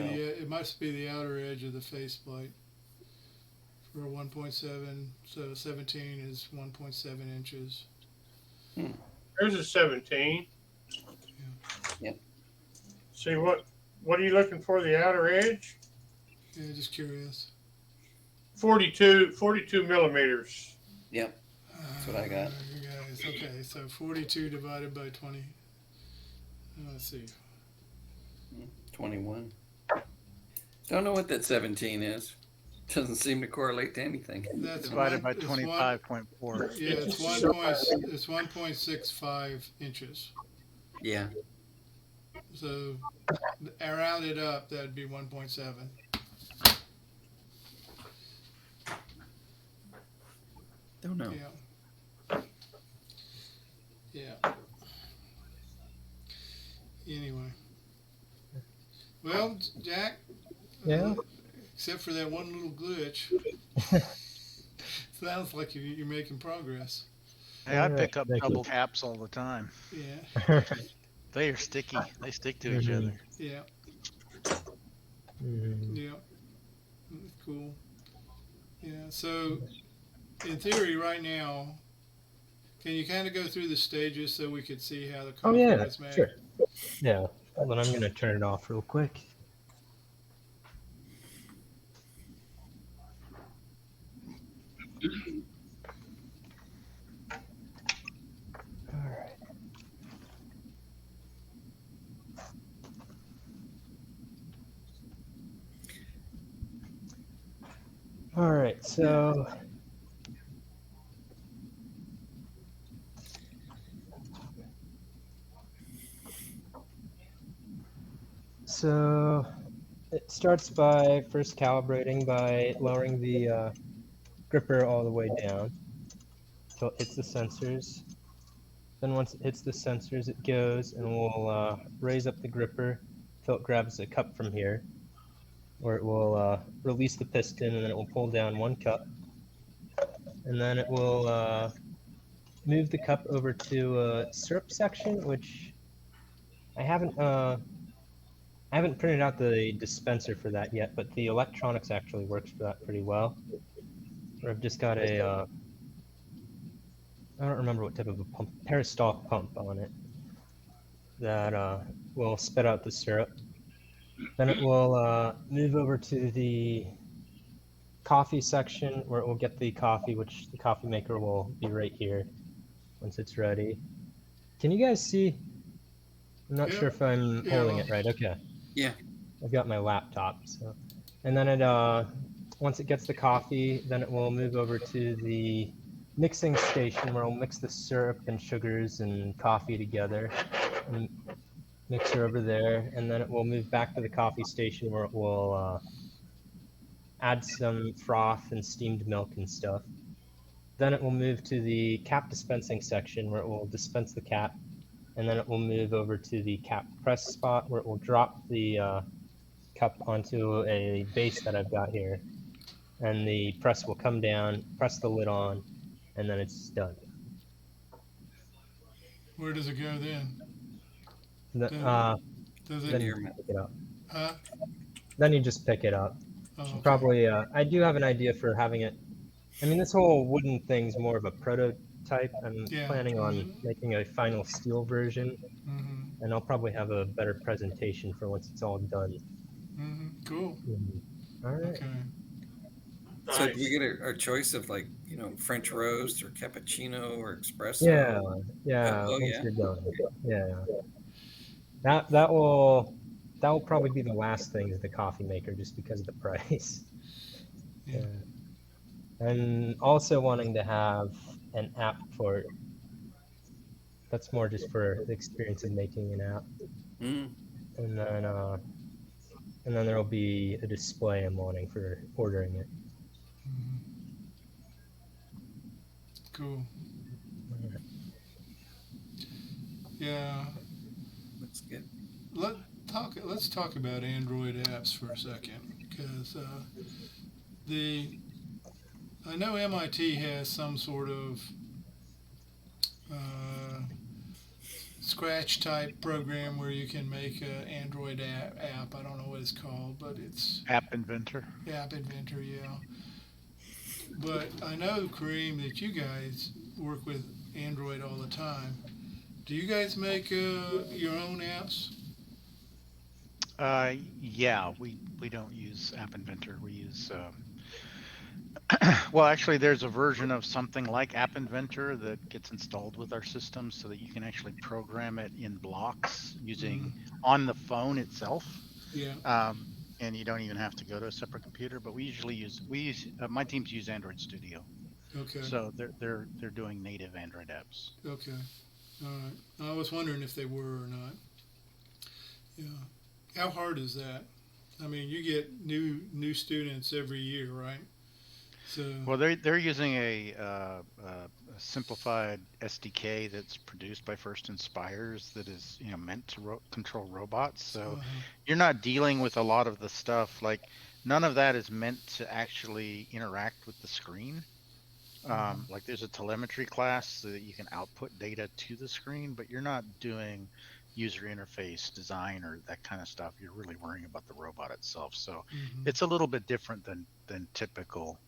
be the outer edge of the faceplate for 1.7. So 17 is 1.7 inches. There's a 17. Yeah. See what are you looking for? The outer edge? Yeah, just curious. 42 millimeters. Yep. That's what I got. Guys, okay, so 42 divided by 20. Let's see. 21. Don't know what that 17 is. Doesn't seem to correlate to anything. That's Divided by it's 25.4. Yeah, it's So- 1.65 inches. Yeah. So rounded up, that'd be 1.7. Don't know. Yeah. Yeah. Anyway. Well, Jack. Yeah. Except for that one little glitch. Sounds like you're making progress. Hey, I Alright, pick up thank you. double apps all the time. Yeah. They are sticky. They stick to each Mhm. other. Yeah. Mhm. Yeah. Cool. Yeah. So, in theory, right now, can you kind of go through the stages so we could see how the Oh coffee yeah, was made? sure. Yeah. Hold on, I'm gonna turn it off real quick. All right. All right. So it starts by first calibrating by lowering the gripper all the way down until it hits the sensors. Then once it hits the sensors, it goes and will raise up the gripper until it grabs a cup from here, where it will release the piston and then it will pull down one cup. And then it will move the cup over to a syrup section, which I haven't printed out the dispenser for that yet, but the electronics actually works for that pretty well. Where I've just got a I don't remember what type of a pump, peristalk pump on it that will spit out the syrup. Then it will move over to the coffee section where it will get the coffee, which the coffee maker will be right here once it's ready. Can you guys see? I'm not Yeah. sure if I'm Yeah, holding well- it right. Okay. Yeah. I've got my laptop. So, and then it once it gets the coffee, then it will move over to the mixing station where it'll mix the syrup and sugars and coffee together. And mixer over there, and then it will move back to the coffee station where it will add some froth and steamed milk and stuff. Then it will move to the cap dispensing section where it will dispense the cap, and then it will move over to the cap press spot where it will drop the cup onto a base that I've got here, and the press will come down, press the lid on, and then it's done. Where does it go then? The, Then- Does then it? you Near me. pick it up. Huh? Then you just pick it up. Oh, okay. Probably, I do have an idea for having it. I mean, this whole wooden thing's more of a prototype. I'm Yeah. planning on making a final steel version, Mm-hmm. and I'll probably have a better presentation for once it's all done. Mm-hmm. Cool. All right. Okay. So do we get our choice of like, French roast or cappuccino or espresso? Yeah. Oh, Once yeah. you're done. Yeah. That will probably be the last thing is the coffee maker, just because of the price. Yeah. And also wanting to have an app for it. That's more just for the experience of making an app. Mm. And then there'll be a display I'm wanting for ordering it. Mm-hmm. Cool. Yeah. That's good. Let's talk about Android apps for a second, because I know MIT has some sort of Scratch type program where you can make an Android app. I don't know what it's called, but it's App Inventor. App Inventor, yeah. But I know, Kareem, that you guys work with Android all the time. Do you guys make your own apps? Yeah, we don't use App Inventor. We use well, actually, there's a version of something like App Inventor that gets installed with our system so that you can actually program it in blocks using on the phone itself. Yeah. and you don't even have to go to a separate computer. But my teams use Android Studio, Okay. so they're doing native Android apps. Okay. All right. I was wondering if they were or not. Yeah. How hard is that? I mean, you get new students every year, right? So. Well, they're using a simplified SDK that's produced by First Inspires that is meant to control robots. So Uh-huh. you're not dealing with a lot of the stuff like none of that is meant to actually interact with the screen. Like there's a telemetry class so that you can output data to the screen, but you're not doing user interface design or that kind of stuff. You're really worrying about the robot itself. So Mm-hmm. it's a little bit different than a typical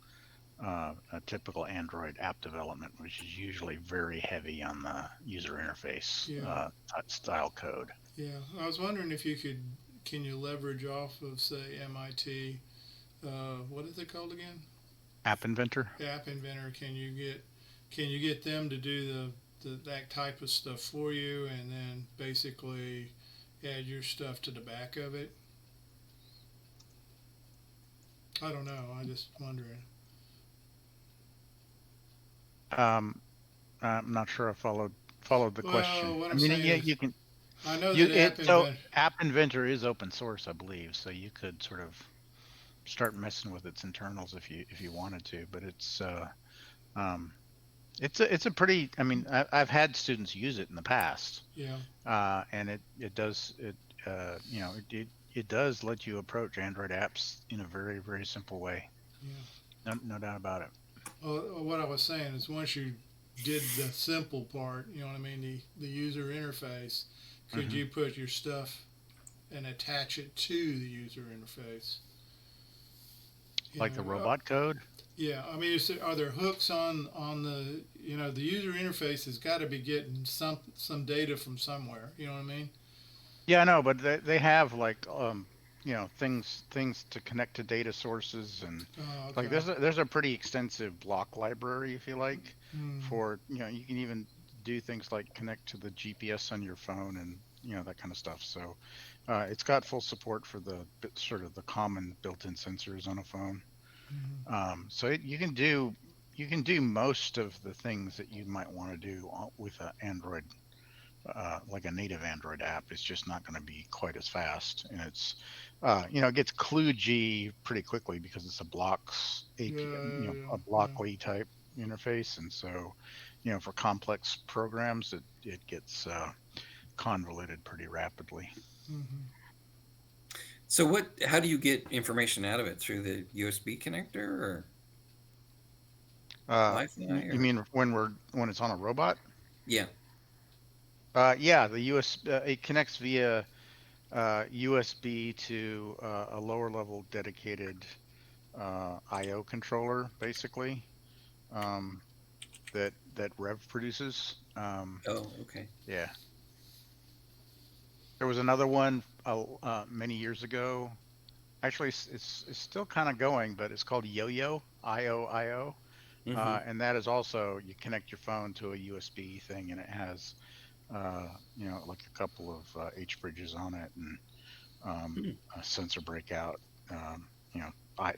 Android app development, which is usually very heavy on the user interface Yeah. style code. Yeah. I was wondering if can you leverage off of, say, MIT? What is it called again? App Inventor. App Inventor. Can you get them to do that type of stuff for you, and then basically add your stuff to the back of it? I don't know. I just wondering. I'm not sure I followed the question. Well, what I I'm mean, saying yeah, is, you can I know you that it so App Inventor is open source, I believe, so you could sort of start messing with its internals if you wanted to, but um it's a pretty. I mean, I've had students use it in the past, Yeah. and it does it does let you approach Android apps in a very very simple way. Yeah. No doubt about it. Well, what I was saying is once you did the simple part, you know what I mean, the user interface, could Hmm. you put your stuff and attach it to the user interface? You Like the know, robot code. yeah. I mean, are there hooks on the the user interface has got to be getting some data from somewhere. You know what I mean? Yeah, I know, but they have like things to connect to data sources and Oh, like okay. there's a pretty extensive block library if you like Hmm. for you can even do things like connect to the GPS on your phone and that kind of stuff. So it's got full support for sort of the common built-in sensors on a phone. Hmm. So you can do most of the things that you might want to do with an Android like a native Android app. It's just not going to be quite as fast, and it gets kludgy pretty quickly because it's a blocks Yeah, API, yeah, a yeah, blockly type interface, and so for complex programs, it gets convoluted pretty rapidly. yeah. Hmm. So how do you get information out of it? Through the USB connector or Wi-Fi You or? mean when it's on a robot? Yeah. Yeah, it connects via USB to a lower level dedicated I/O controller, basically. Um, that Rev produces. Oh, okay. Yeah, there was another one many years ago. Actually, it's still kind of going, but it's called Yo-Yo IO, Mm-hmm. and that is also you connect your phone to a USB thing, and it has like a couple of H bridges on it and Hmm. a sensor breakout,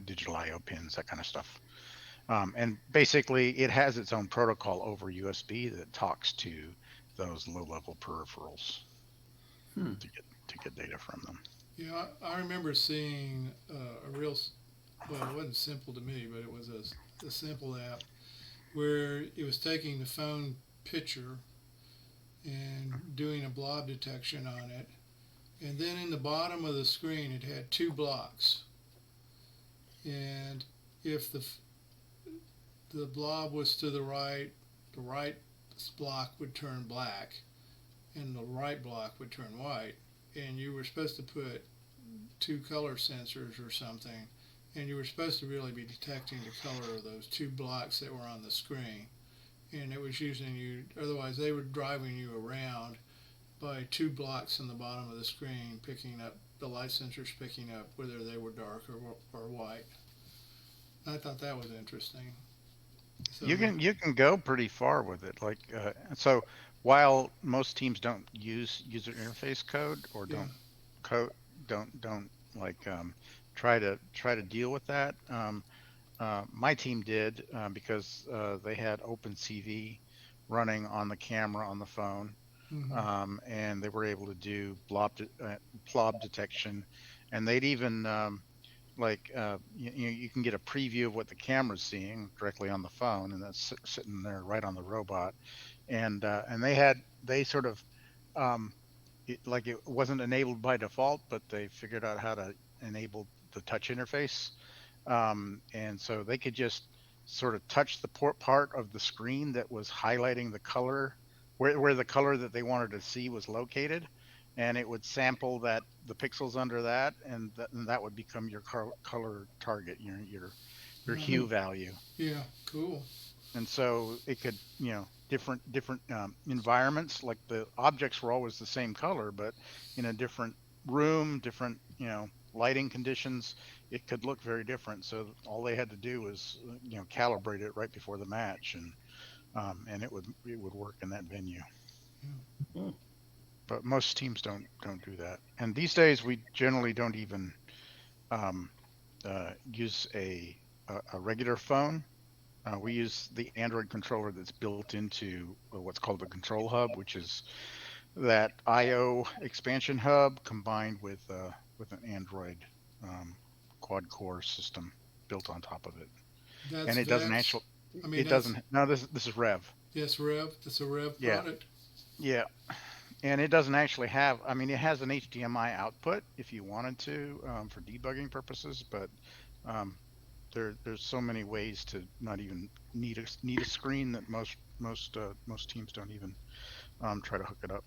digital I/O pins, that kind of stuff. And basically, it has its own protocol over USB that talks to those low-level peripherals Hmm. to get data from them. Yeah, I remember seeing a real, well, it wasn't simple to me, but it was a simple app where it was taking the phone picture and doing a blob detection on it. And then in the bottom of the screen, it had two blocks. And if the blob was to the right block would turn black, and the right block would turn white. And you were supposed to put two color sensors or something, and you were supposed to really be detecting the color of those two blocks that were on the screen. And it was using you, otherwise, they were driving you around by two blocks in the bottom of the screen, picking up the light sensors, picking up whether they were dark or white. I thought that was interesting. So, You can go pretty far with it. Like so, while most teams don't use user interface code or yeah. code don't like try to deal with that. My team did because they had OpenCV running on the camera on the phone, Mhm. and they were able to do blob detection, and they'd even you can get a preview of what the camera's seeing directly on the phone, and that's sitting there right on the robot, and they sort of it wasn't enabled by default, but they figured out how to enable the touch interface, and so they could just sort of touch the part of the screen that was highlighting the color, where the color that they wanted to see was located, and it would sample the pixels under that, and that would become your color target, your hue Oh, value. yeah, cool. And so it could, different environments, like the objects were always the same color, but in a different room, different, lighting conditions, it could look very different. So all they had to do was, calibrate it right before the match, and it would work in that venue. Hmm. But most teams don't do that. And these days we generally don't even um, use a regular phone. We use the Android controller that's built into what's called the control hub, which is that I/O expansion hub combined with an Android um, quad core system built on top of it. That's And it doesn't Vex. actually, I mean, it that's, doesn't. No, this is Rev. yes, Rev. That's a Rev Yeah, product. yeah, and it doesn't actually have. I mean, it has an HDMI output if you wanted to for debugging purposes, but um, there's so many ways to not even need a screen that most teams don't even try to hook it up.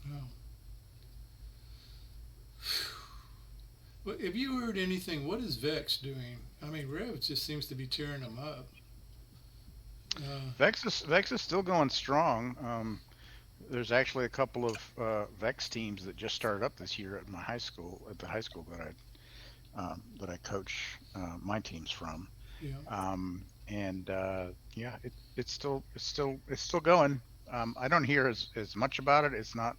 Oh. Well, have you heard anything? What is Vex doing? I mean, Rev just seems to be tearing them up. Uh, Vex is still going strong. There's actually a couple of Vex teams that just started up this year at the high school that I coach my teams from. yeah. And yeah, it's still going. I don't hear as much about it. It's not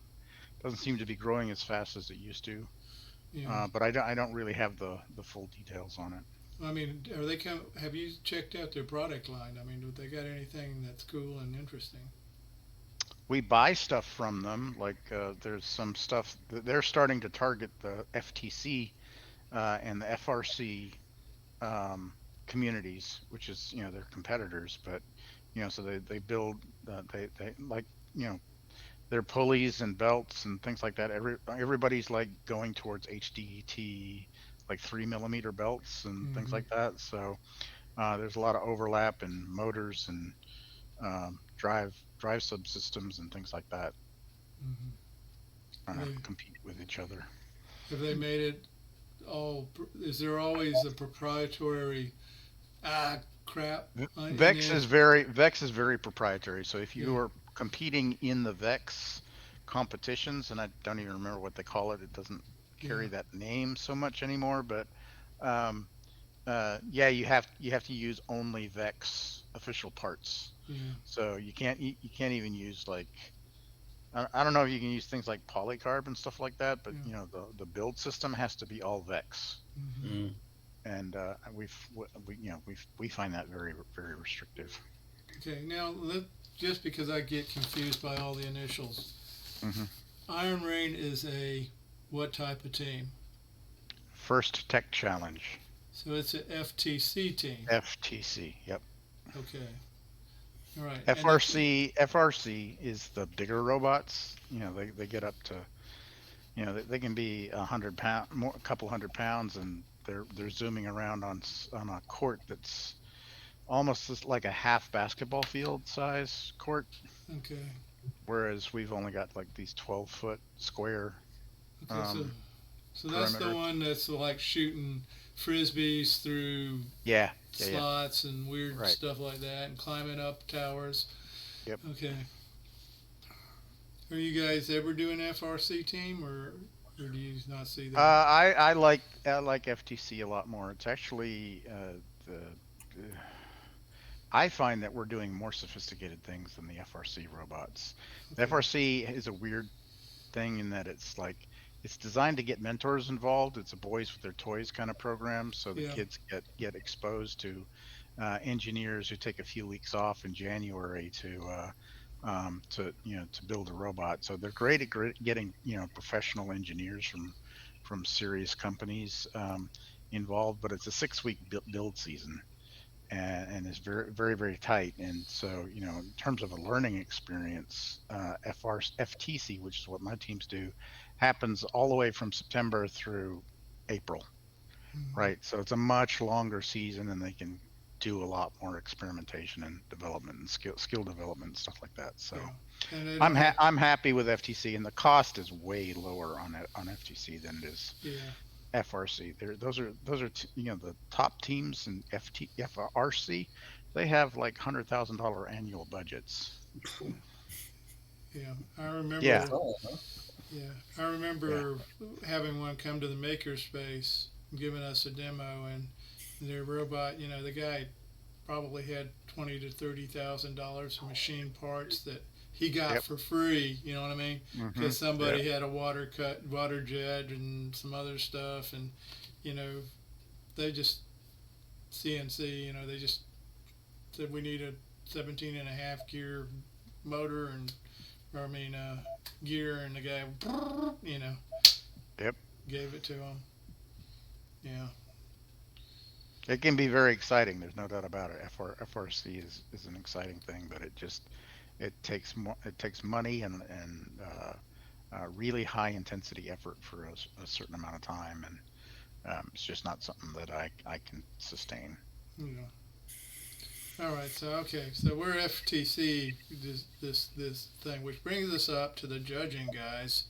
doesn't seem to be growing as fast as it used to. Yeah. But I don't really have the full details on it. I mean, are they come? Have you checked out their product line? I mean, do they got anything that's cool and interesting? We buy stuff from them. Like there's some stuff that they're starting to target the FTC and the FRC communities, which is their competitors. But so they build they like you know their pulleys and belts and things like that. Everybody's like going towards HDT, like 3 millimeter belts and things Mm-hmm. like that. So there's a lot of overlap in motors and drive subsystems and things like that Mm-hmm. They compete with each other. have they made it all? Is there always a proprietary ah crap in Vex there? is very proprietary. So if Yeah. you are competing in the Vex competitions, and I don't even remember what they call it, it doesn't Yeah. carry that name so much anymore. But um, yeah, you have to use only Vex official parts. Yeah. So you can't even use like I don't know if you can use things like polycarb and stuff like that, but Yeah. the build system has to be all Vex, Mm-hmm. Mm. and we find that very very restrictive. Okay. Now, just because I get confused by all the initials, hmm Iron Rain is a what type of team? First Tech Challenge, So it's a FTC team. FTC. Yep. Okay. All right. And that's FRC is the bigger robots. They get up to they can be 100 pound, more, a couple 100 pounds, and they're zooming around on a court that's almost like a half basketball field size court, okay. whereas we've only got like these 12-foot square Okay. So um, so that's the perimeters. one that's like shooting frisbees through Yeah, yeah. slots and weird Right. stuff like that, and climbing up towers. Yep. Okay. Are you guys ever doing FRC team, or do you not see that? I like FTC a lot more. It's actually the I find that we're doing more sophisticated things than the FRC robots. The Okay. FRC is a weird thing in that it's like it's designed to get mentors involved. It's a boys with their toys kind of program, so the Yeah. kids get exposed to engineers who take a few weeks off in January to to build a robot. So they're great at getting professional engineers from serious companies involved, but it's a 6 week build season, and it's very tight. And so, in terms of a learning experience, FTC, which is what my teams do, happens all the way from September through April, right? So it's a much longer season, and they can do a lot more experimentation and development and skill development and stuff like that. So Yeah. And they I'm don't have, I'm happy with FTC, and the cost is way lower on FTC than it is yeah. FRC. Those are the top teams in FRC. They have like $100,000 annual budgets. Yeah. I remember. Yeah. Oh, huh? Yeah, I remember having one come to the makerspace, giving us a demo, and their robot. The guy probably had $20,000 to $30,000 of machine parts that he got Yep. for free. You know what I mean? Because Mm-hmm. somebody had a water jet, and some other stuff, and they just CNC. They just said we need a 17 and a half gear motor gear, and the guy, Yep. gave it to him. Yeah. It can be very exciting. There's no doubt about it. FRC is an exciting thing, but it takes money and really high intensity effort for a certain amount of time, and it's just not something that I can sustain. Yeah. All right. So we're FTC this thing, which brings us up to the judging guys.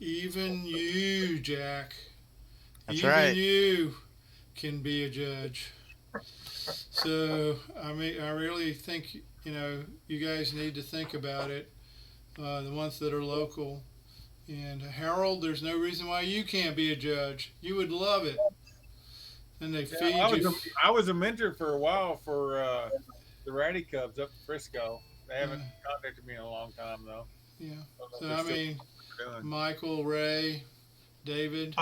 Even you, Jack. That's even right. you can be a judge. So I really think you guys need to think about it. The ones that are local. And Harold, there's no reason why you can't be a judge. You would love it. And they feed you. I was a mentor for a while for the Ratty Cubs up in Frisco. They haven't contacted me in a long time though. Yeah. So So Michael, Ray, David.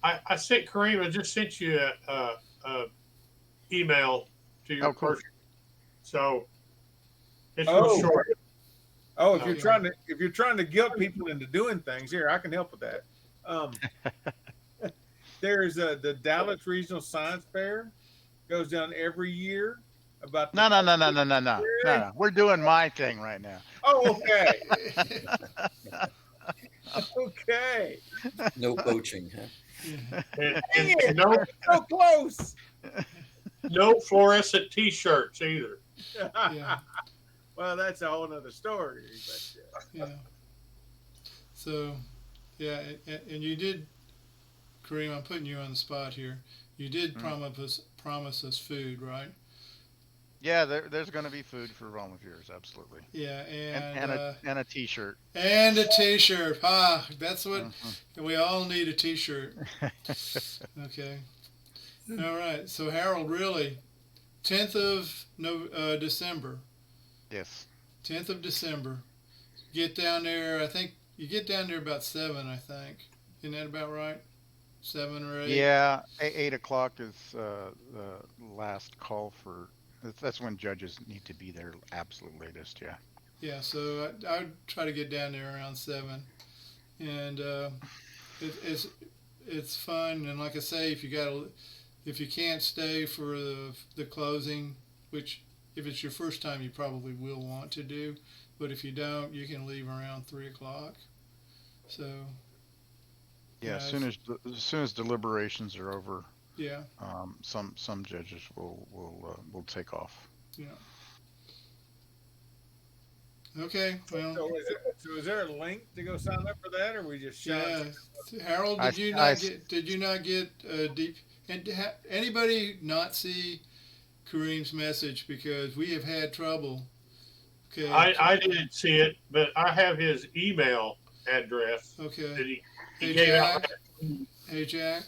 I sent Kareem. I just sent you a email to your cool. person. So it's real short. Oh, if you're trying to guilt people into doing things, here I can help with that. There's the Dallas Regional Science Fair, goes down every year. About No. We're doing my thing right now. Oh, okay. Okay. No poaching, huh? And no, So close. no fluorescent T-shirts either. Yeah. Well, that's a whole other story. But, Yeah. So, yeah, and you did, Kareem. I'm putting you on the spot here. You did promise us food, right? Yeah, there's going to be food for volunteers, absolutely. Yeah, And a T-shirt. And a T-shirt. That's what we all need, a T-shirt. Okay. All right. So Harold, really, 10th of December. Yes. 10th of December. Get down there. I think you get down there about 7. I think. Isn't that about right? 7 or 8. Yeah, 8 o'clock is the last call for. That's when judges need to be there, absolute latest. Yeah. Yeah. So I would try to get down there around 7, and it's fun. And like I say, if you can't stay for the closing, which if it's your first time, you probably will want to do, but if you don't, you can leave around 3 o'clock. So. Yeah, as soon as deliberations are over, yeah, some judges will take off. Yeah. Okay. Well. So is there a link to go sign up for that, or we just shot? Yeah. Harold, did you not get deep? And anybody not see Kareem's message, because we have had trouble. Okay. I didn't see it, but I have his email address. Okay. That he Hey gave Jack. out. Hey Jack.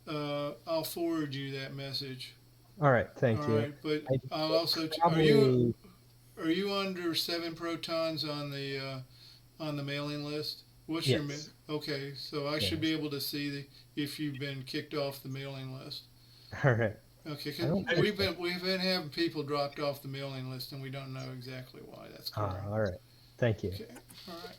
I'll forward you that message. All right, thank All you. right, but I I'll also. probably- are you under 7 protons on the mailing list? What's your Yes. okay? So I should be able to see if you've been kicked off the mailing list. All right. Okay, I don't because think we've been having people dropped off the mailing list, and we don't know exactly why. That's correct. All right. Thank you. Okay, all right.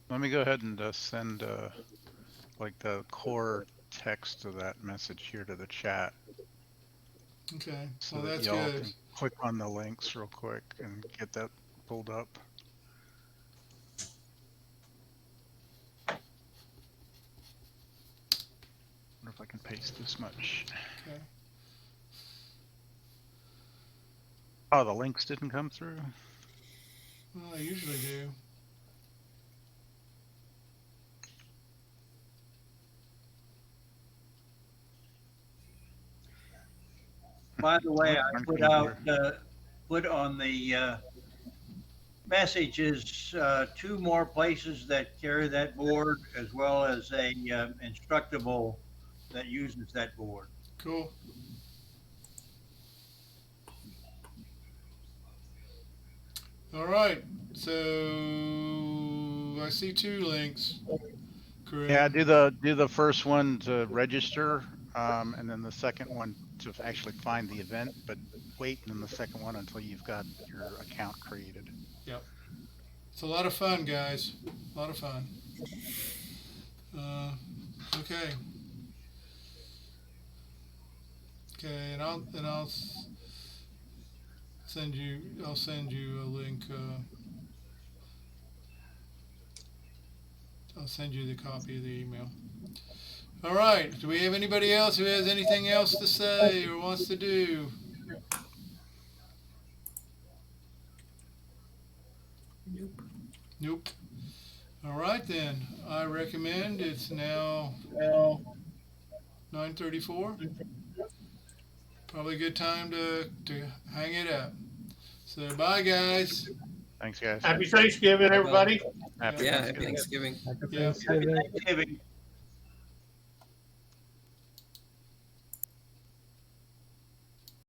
Let me go ahead and send like the core text of that message here to the chat, Okay, so well that that's y'all good. can click on the links real quick and get that pulled up. Wonder if I can paste this much. Okay. Oh, the links didn't come through. Well, I usually do. By the way, I Aren't put you out, aware? put on the messages 2 more places that carry that board, as well as a instructable that uses that board. Cool. All right. So I see 2 links. Correct. Yeah, do the first one to register, and then the second one to actually find the event, but wait, and then the second one until you've got your account created. Yep. It's a lot of fun, guys. A lot of fun. Okay. Okay, and I'll send you a link. I'll send you the copy of the email. All right. Do we have anybody else who has anything else to say or wants to do? Nope. All right then. I recommend it's now 9:34. Probably a good time to hang it up. So bye guys. Thanks, guys. Happy Thanksgiving, everybody. Happy Yeah, Thanksgiving. happy Thanksgiving. Happy Yeah. Happy Thanksgiving. Thanksgiving.